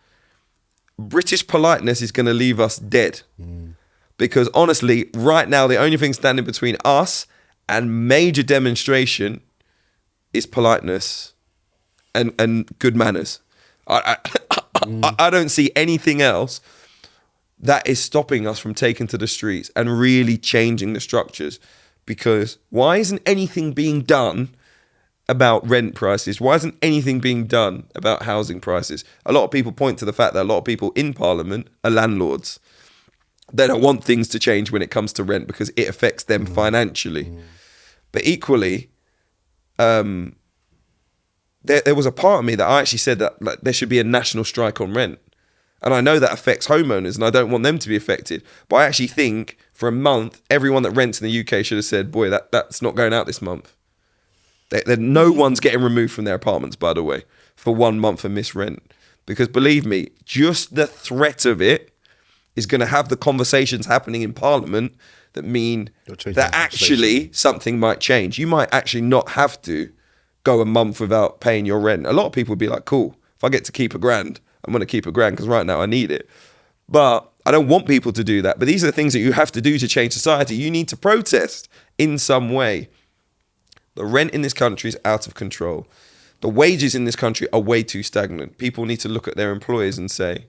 British politeness is going to leave us dead. Because honestly, right now, the only thing standing between us and major demonstration is politeness and good manners. I don't see anything else that is stopping us from taking to the streets and really changing the structures. Because why isn't anything being done about rent prices? Why isn't anything being done about housing prices? A lot of people point to the fact that a lot of people in Parliament are landlords. They don't want things to change when it comes to rent because it affects them financially. But equally, there was a part of me that I actually said that like, there should be a national strike on rent. And I know that affects homeowners and I don't want them to be affected. But I actually think for a month, everyone that rents in the UK should have said, boy, that's not going out this month. No one's getting removed from their apartments, by the way, for 1 month of missed rent. Because believe me, just the threat of it is going to have the conversations happening in Parliament that mean that actually something might change. You might actually not have to go a month without paying your rent. A lot of people would be like, cool, if I get to keep £1,000, I'm going to keep £1,000 because right now I need it. But I don't want people to do that. But these are the things that you have to do to change society. You need to protest in some way. The rent in this country is out of control. The wages in this country are way too stagnant. People need to look at their employers and say,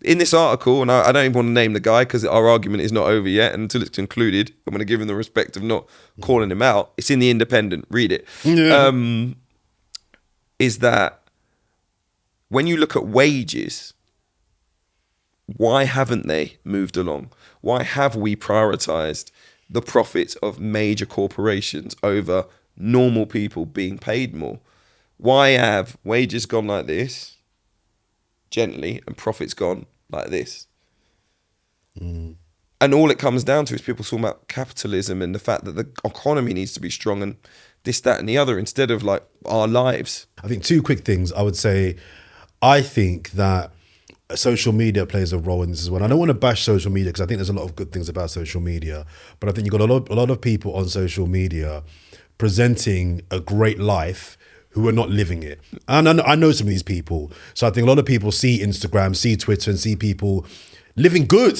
in this article, and I don't even want to name the guy because our argument is not over yet, and until it's concluded, I'm going to give him the respect of not calling him out. It's in The Independent. Read it. Yeah. Is that when you look at wages, why haven't they moved along? Why have we prioritized the profits of major corporations over normal people being paid more? Why have wages gone like this, gently, and profits gone like this? And all it comes down to is people talking about capitalism and the fact that the economy needs to be strong and this, that, and the other instead of like our lives. I think two quick things. I would say, I think that social media plays a role in this as well. I don't want to bash social media because I think there's a lot of good things about social media, but I think you've got a lot of people on social media presenting a great life who are not living it. And I know some of these people. So I think a lot of people see Instagram, see Twitter and see people living good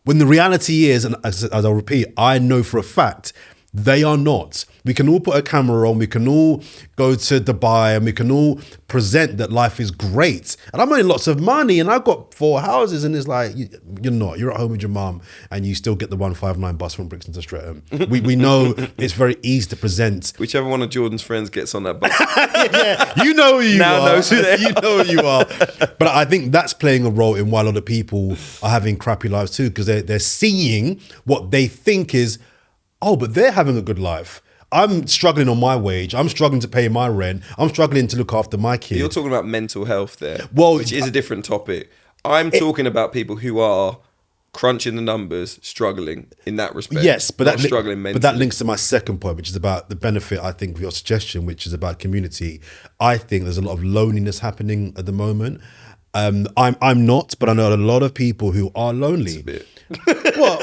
when the reality is, and as I'll repeat, I know for a fact they are not. We can all put a camera on, we can all go to Dubai and we can all present that life is great. And I'm earning lots of money and I've got 4 houses and it's like, you're not. You're at home with your mum and you still get the 159 bus from Brixton to Streatham. We know it's very easy to present. Whichever one of Jordan's friends gets on that bus. Yeah, you know who you now are. Knows who they you know who you are. But I think that's playing a role in why a lot of people are having crappy lives too, because they're seeing what they think is, oh, but they're having a good life. I'm struggling on my wage. I'm struggling to pay my rent. I'm struggling to look after my kids. You're talking about mental health there, well, which is a different topic. I'm talking about people who are crunching the numbers, struggling in that respect. Yes, but struggling mentally. But that links to my second point, which is about the benefit, I think, of your suggestion, which is about community. I think there's a lot of loneliness happening at the moment. I'm not, but I know a lot of people who are lonely. It's a bit. Well,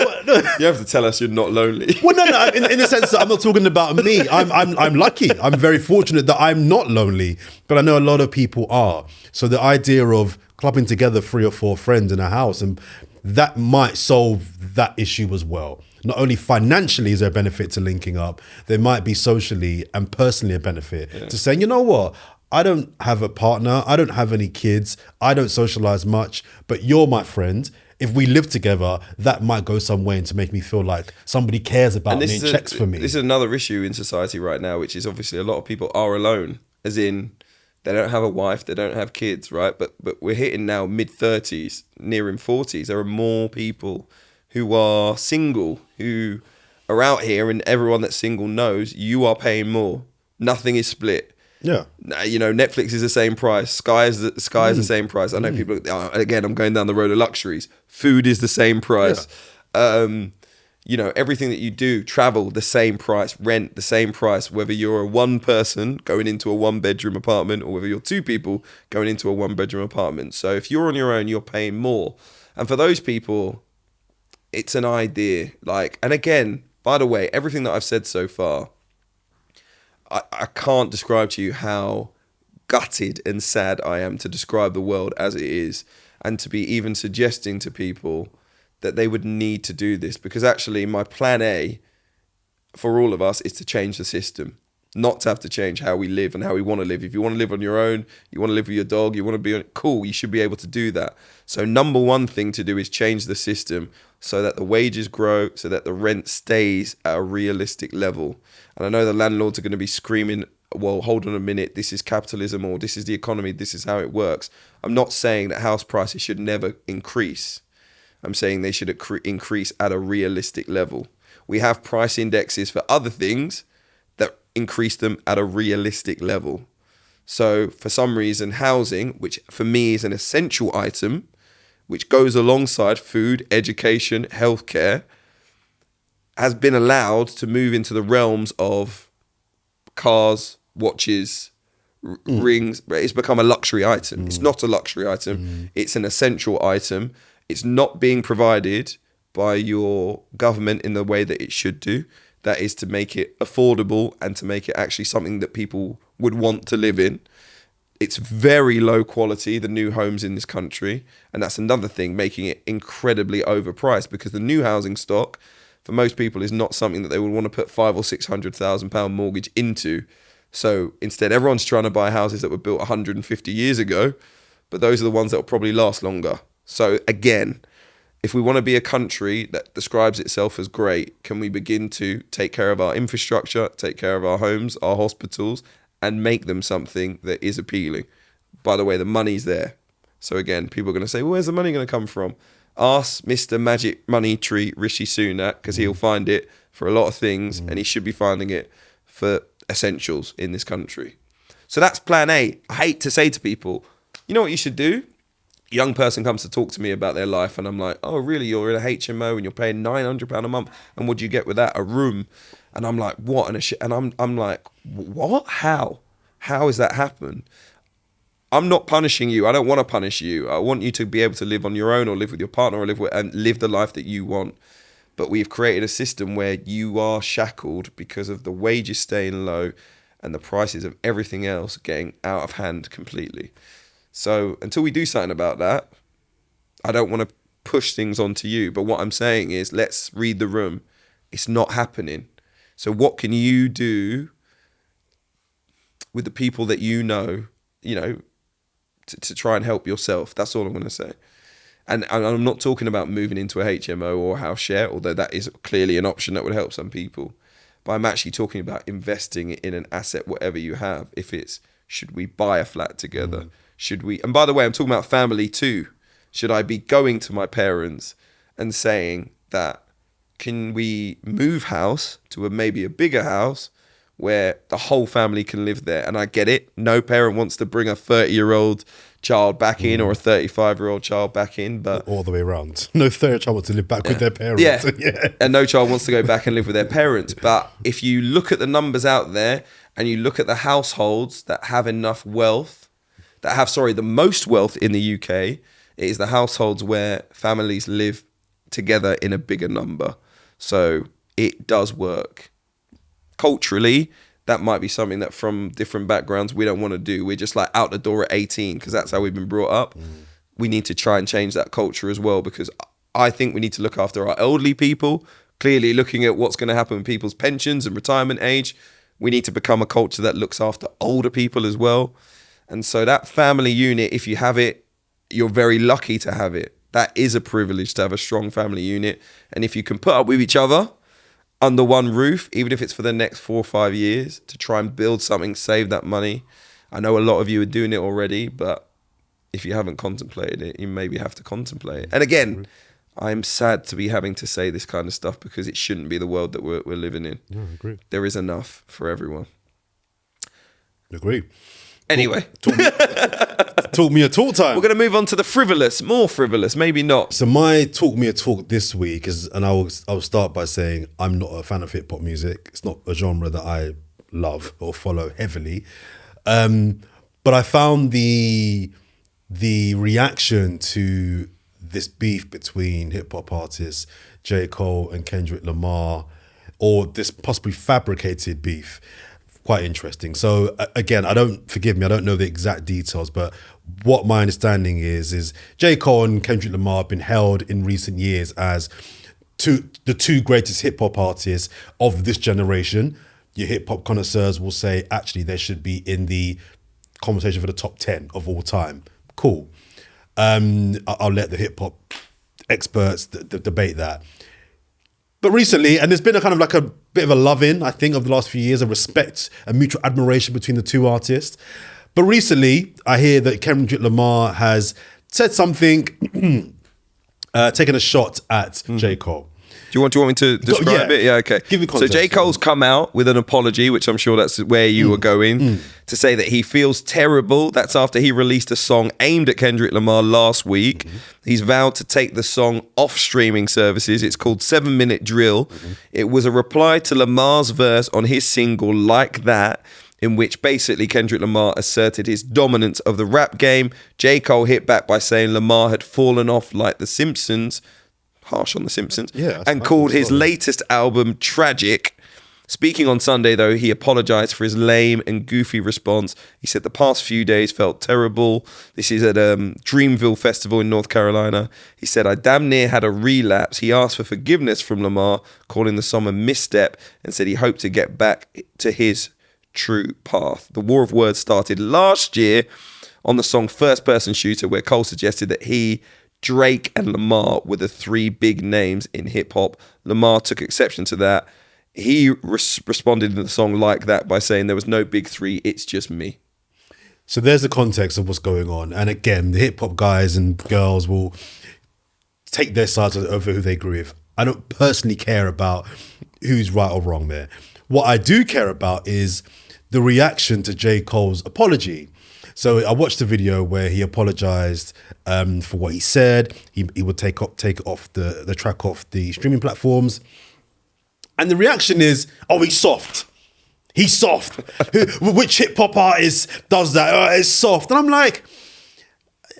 you have to tell us you're not lonely. Well, no, in the sense that I'm not talking about me. I'm lucky. I'm very fortunate that I'm not lonely, but I know a lot of people are. So the idea of clubbing together 3 or 4 friends in a house and that might solve that issue as well. Not only financially is there a benefit to linking up, there might be socially and personally a benefit to saying, you know what, I don't have a partner, I don't have any kids, I don't socialize much, but you're my friend. If we live together, that might go some way into make me feel like somebody cares about me and checks for me. This is another issue in society right now, which is obviously a lot of people are alone, as in they don't have a wife, they don't have kids, right? But we're hitting now mid-30s, nearing 40s. There are more people who are single, who are out here, and everyone that's single knows you are paying more. Nothing is split. Yeah. You know, Netflix is the same price. Sky is the same price. I know people, again, I'm going down the road of luxuries. Food is the same price. Yeah. You know, everything that you do, travel, the same price, rent, the same price, whether you're a one person going into a 1-bedroom apartment or whether you're 2 people going into a 1-bedroom apartment. So if you're on your own, you're paying more. And for those people, it's an idea. Like, and again, by the way, everything that I've said so far, I can't describe to you how gutted and sad I am to describe the world as it is, and to be even suggesting to people that they would need to do this, because actually my plan A for all of us is to change the system, not to have to change how we live and how we want to live. If you want to live on your own, you want to live with your dog, you want to be cool, you should be able to do that. So number one thing to do is change the system so that the wages grow, so that the rent stays at a realistic level. And I know the landlords are going to be screaming, well, hold on a minute, this is capitalism, or this is the economy, this is how it works. I'm not saying that house prices should never increase. I'm saying they should increase at a realistic level. We have price indexes for other things that increase them at a realistic level. So for some reason, housing, which for me is an essential item, which goes alongside food, education, healthcare, has been allowed to move into the realms of cars, watches, rings. It's become a luxury item. It's not a luxury item. It's an essential item. It's not being provided by your government in the way that it should do. That is to make it affordable and to make it actually something that people would want to live in. It's very low quality, the new homes in this country. And that's another thing, making it incredibly overpriced, because the new housing stock for most people is not something that they would want to put £500,000 or £600,000 mortgage into. So instead, everyone's trying to buy houses that were built 150 years ago, but those are the ones that will probably last longer. So again, if we want to be a country that describes itself as great, can we begin to take care of our infrastructure, take care of our homes, our hospitals, and make them something that is appealing? By the way, the money's there. So again, people are going to say, well, where's the money going to come from? Ask Mr. Magic Money Tree Rishi Sunak, because he'll find it for a lot of things, and he should be finding it for essentials in this country. So that's plan A. I hate to say to people, you know what you should do? A young person comes to talk to me about their life, and I'm like, oh, really? You're in a HMO and you're paying £900 a month, and what do you get with that? A room. And I'm like, what? And I'm like, what? How has that happened? I'm not punishing you. I don't want to punish you. I want you to be able to live on your own, or live with your partner, or live the life that you want. But we've created a system where you are shackled because of the wages staying low and the prices of everything else getting out of hand completely. So until we do something about that, I don't want to push things onto you. But what I'm saying is, let's read the room. It's not happening. So what can you do with the people that you know, to try and help yourself? That's all I'm going to say. And I'm not talking about moving into a HMO or a house share, although that is clearly an option that would help some people. But I'm actually talking about investing in an asset, whatever you have. If it's, should we buy a flat together? Should we, and by the way, I'm talking about family too. Should I be going to my parents and saying that, can we move house to maybe a bigger house where the whole family can live there? And I get it. No parent wants to bring a 30-year-old child back in, or a 35-year-old child back in, but all the way around. No 30-year-old wants to live back with their parents. Yeah. And no child wants to go back and live with their parents. But if you look at the numbers out there and you look at the households that have enough wealth, the most wealth in the UK, it is the households where families live together in a bigger number. So it does work. Culturally, that might be something that from different backgrounds we don't want to do. We're just like out the door at 18 because that's how we've been brought up. We need to try and change that culture as well, because I think we need to look after our elderly people. Clearly, looking at what's going to happen with people's pensions and retirement age, we need to become a culture that looks after older people as well. And so that family unit, if you have it, you're very lucky to have it. That is a privilege to have a strong family unit. And if you can put up with each other under one roof, even if it's for the next 4 or 5 years, to try and build something, save that money. I know a lot of you are doing it already, but if you haven't contemplated it, you maybe have to contemplate it. And again, I'm sad to be having to say this kind of stuff because it shouldn't be the world that we're living in. Yeah, I agree. There is enough for everyone. Agree. Anyway. Talk me a talk time. We're going to move on to the frivolous, more frivolous, maybe not. So my talk me a talk this week is, and I'll start by saying I'm not a fan of hip hop music. It's not a genre that I love or follow heavily. But I found the reaction to this beef between hip hop artists J. Cole and Kendrick Lamar, or this possibly fabricated beef, quite interesting. So again, I don't know the exact details, but what my understanding is J. Cole and Kendrick Lamar have been held in recent years as the two greatest hip hop artists of this generation. Your hip hop connoisseurs will say, actually, they should be in the conversation for the top 10 of all time. Cool. I'll let the hip hop experts debate that. But recently, and there's been a kind of like a bit of a love-in, I think, of the last few years, a respect, a mutual admiration between the two artists. But recently, I hear that Kendrick Lamar has said something, taken a shot at J. Cole. Do you want me to describe it? Yeah, okay. Give me context. So J. Cole's come out with an apology, which I'm sure that's where you were going, to say that he feels terrible. That's after he released a song aimed at Kendrick Lamar last week. He's vowed to take the song off streaming services. It's called 7 Minute Drill. It was a reply to Lamar's verse on his single Like That, in which basically Kendrick Lamar asserted his dominance of the rap game. J. Cole hit back by saying Lamar had fallen off like The Simpsons. Harsh on The Simpsons, and called his latest album tragic. Speaking on Sunday, though, he apologized for his lame and goofy response. He said the past few days felt terrible. This is at Dreamville Festival in North Carolina. He said, I damn near had a relapse. He asked for forgiveness from Lamar, calling the song a misstep, and said he hoped to get back to his true path. The war of words started last year on the song First Person Shooter, where Cole suggested that he, Drake and Lamar were the three big names in hip hop. Lamar took exception to that. He responded in the song Like That by saying there was no big three, it's just me. So there's the context of what's going on. And again, the hip hop guys and girls will take their sides over who they agree with. I don't personally care about who's right or wrong there. What I do care about is the reaction to J. Cole's apology. So I watched the video where he apologized for what he said. He would take off the track off the streaming platforms. And the reaction is, oh, he's soft. He's soft. Which hip hop artist does that? Oh, it's soft. And I'm like,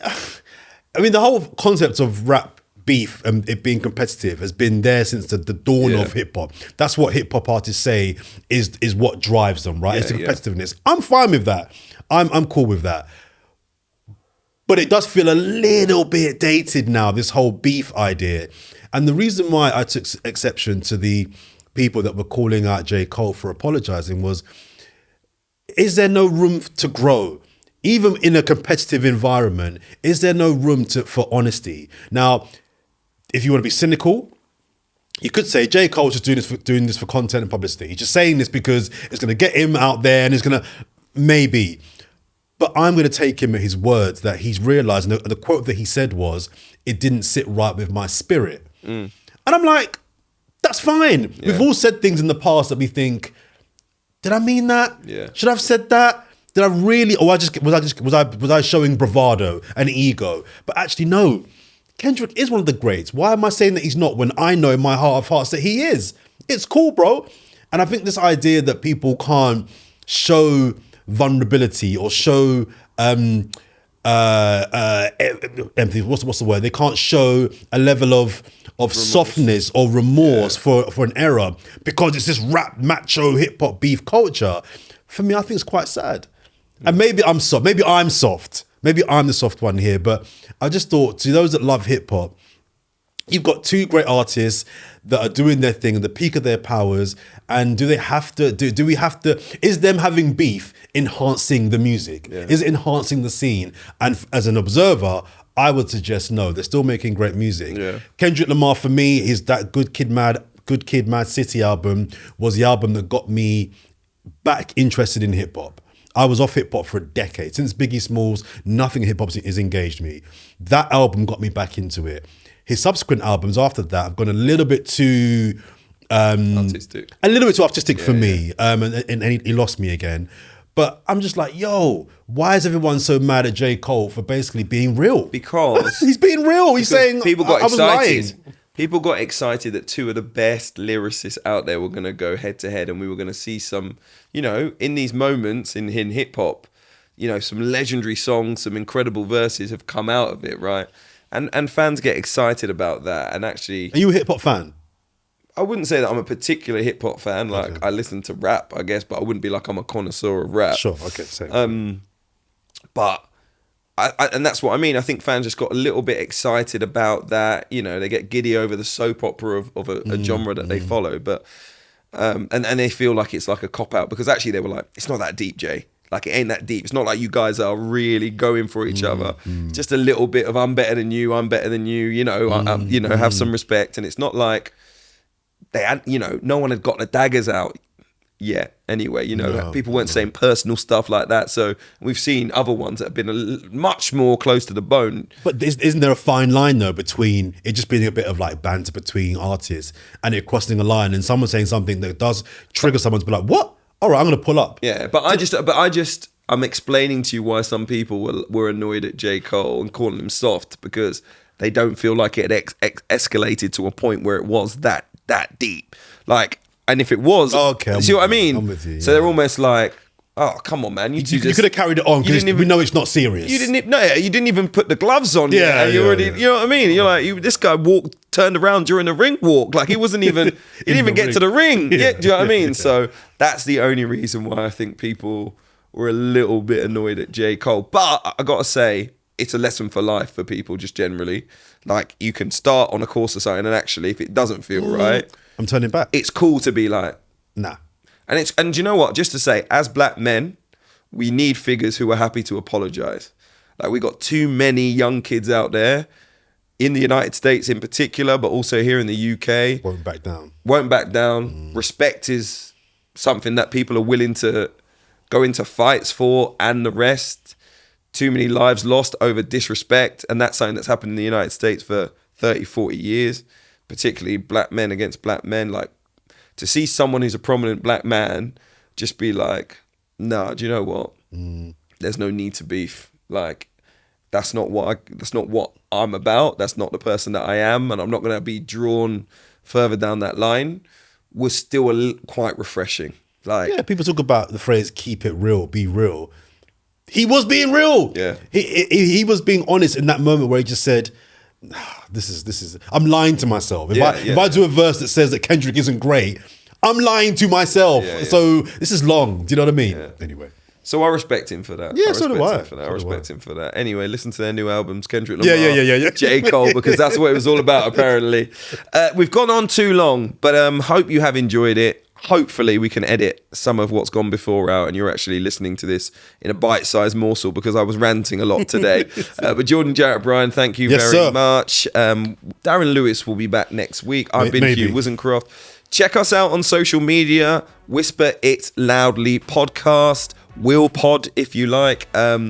I mean, the whole concept of rap beef and it being competitive has been there since the dawn of hip hop. That's what hip hop artists say is what drives them, right? It's the competitiveness. I'm fine with that. I'm cool with that. But it does feel a little bit dated now, this whole beef idea. And the reason why I took exception to the people that were calling out J. Cole for apologizing was, is there no room to grow? Even in a competitive environment, is there no room for honesty? Now, if you want to be cynical, you could say J. Cole's just doing this for content and publicity. He's just saying this because it's going to get him out there and it's going to, maybe. But I'm going to take him at his words that he's realised, and the quote that he said was, it didn't sit right with my spirit. And I'm like, that's fine. Yeah. We've all said things in the past that we think, did I mean that? Yeah. Should I have said that? Did I really? Or was I showing bravado and ego? But actually, no. Kendrick is one of the greats. Why am I saying that he's not when I know in my heart of hearts that he is? It's cool, bro. And I think this idea that people can't show vulnerability or show empathy, what's the word? They can't show a level of softness or remorse for an error because it's this rap, macho, hip hop beef culture. For me, I think it's quite sad. And maybe I'm soft. Maybe I'm soft. Maybe I'm the soft one here. But I just thought, to those that love hip hop, you've got two great artists that are doing their thing at the peak of their powers, and do we have to, is them having beef enhancing the music? Yeah. Is it enhancing the scene? And as an observer, I would suggest no, they're still making great music. Yeah. Kendrick Lamar, for me, is that Good Kid, Mad City album was the album that got me back interested in hip hop. I was off hip hop for a decade. Since Biggie Smalls, nothing hip hop has engaged me. That album got me back into it. His subsequent albums after that have gone a little bit too artistic. A little bit too artistic for me. And he lost me again. But I'm just like, yo, why is everyone so mad at J. Cole for basically being real? Because he's being real. He's saying people got I was excited. lying. People got excited that two of the best lyricists out there were going to go head to head, and we were going to see some, in these moments in hip hop, some legendary songs, some incredible verses have come out of it, right? And fans get excited about that. And actually, are you a hip hop fan? I wouldn't say that I'm a particular hip hop fan. Like, okay. I listen to rap, I guess, but I wouldn't be like I'm a connoisseur of rap. Sure, okay, same. But and that's what I mean. I think fans just got a little bit excited about that. They get giddy over the soap opera of a genre that they follow, but and they feel like it's like a cop out, because actually they were like, it's not that deep, Jay. Like, it ain't that deep. It's not like you guys are really going for each other. Just a little bit of I'm better than you, I'm better than you. Have some respect. And it's not like they had, no one had got the daggers out yet. Anyway, people weren't saying personal stuff like that. So we've seen other ones that have been much more close to the bone. But isn't there a fine line though between it just being a bit of like banter between artists and it crossing a line and someone saying something that does trigger someone to be like, what? All right, I'm going to pull up. Yeah, I'm explaining to you why some people were annoyed at J. Cole and calling him soft, because they don't feel like it had escalated to a point where it was that deep. Like, and if it was, see what I mean? I'm with you. So they're almost like, oh, come on, man. You could have carried it on because we know it's not serious. You didn't even put the gloves on. Yeah, you know what I mean? You're like, this guy turned around during the ring walk. Like, he wasn't even, he didn't even get to the ring. Yeah, do you know what I mean? So that's the only reason why I think people were a little bit annoyed at J. Cole. But I got to say, it's a lesson for life for people just generally. Like, you can start on a course of something, and actually, if it doesn't feel right, I'm turning back. It's cool to be like, nah. And do you know what? Just to say, as black men, we need figures who are happy to apologize. Like, we got too many young kids out there in the United States in particular, but also here in the UK. Won't back down. Respect is something that people are willing to go into fights for, and the rest. Too many lives lost over disrespect, and that's something that's happened in the United States for 30, 40 years, particularly black men against black men. Like, to see someone who's a prominent black man just be like, nah, do you know what? There's no need to beef. Like, that's not what I'm about. That's not the person that I am, and I'm not going to be drawn further down that line. Was still quite refreshing. Like, yeah, people talk about the phrase "keep it real, be real." He was being real. Yeah, he was being honest in that moment where he just said, "This is. I'm lying to myself. If I do a verse that says that Kendrick isn't great, I'm lying to myself. Yeah. So this is long. Do you know what I mean? Yeah. Anyway." So I respect him for that. Yeah, so do I. I respect him for that. Anyway, listen to their new albums, Kendrick Lamar, yeah. J. Cole, because that's what it was all about, apparently. We've gone on too long, but hope you have enjoyed it. Hopefully we can edit some of what's gone before out and you're actually listening to this in a bite-sized morsel, because I was ranting a lot today. But Jordan, Jarrett, Bryan, thank you very much. Darren Lewis will be back next week. I've been Hugh Wizencroft. Check us out on social media. Whisper It Loudly podcast. Will Pod, if you like,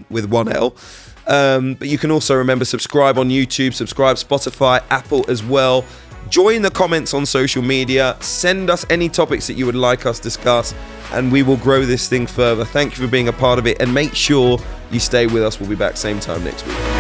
with one L. But you can also remember, subscribe on YouTube, subscribe Spotify, Apple as well. Join the comments on social media. Send us any topics that you would like us to discuss, and we will grow this thing further. Thank you for being a part of it, and make sure you stay with us. We'll be back same time next week.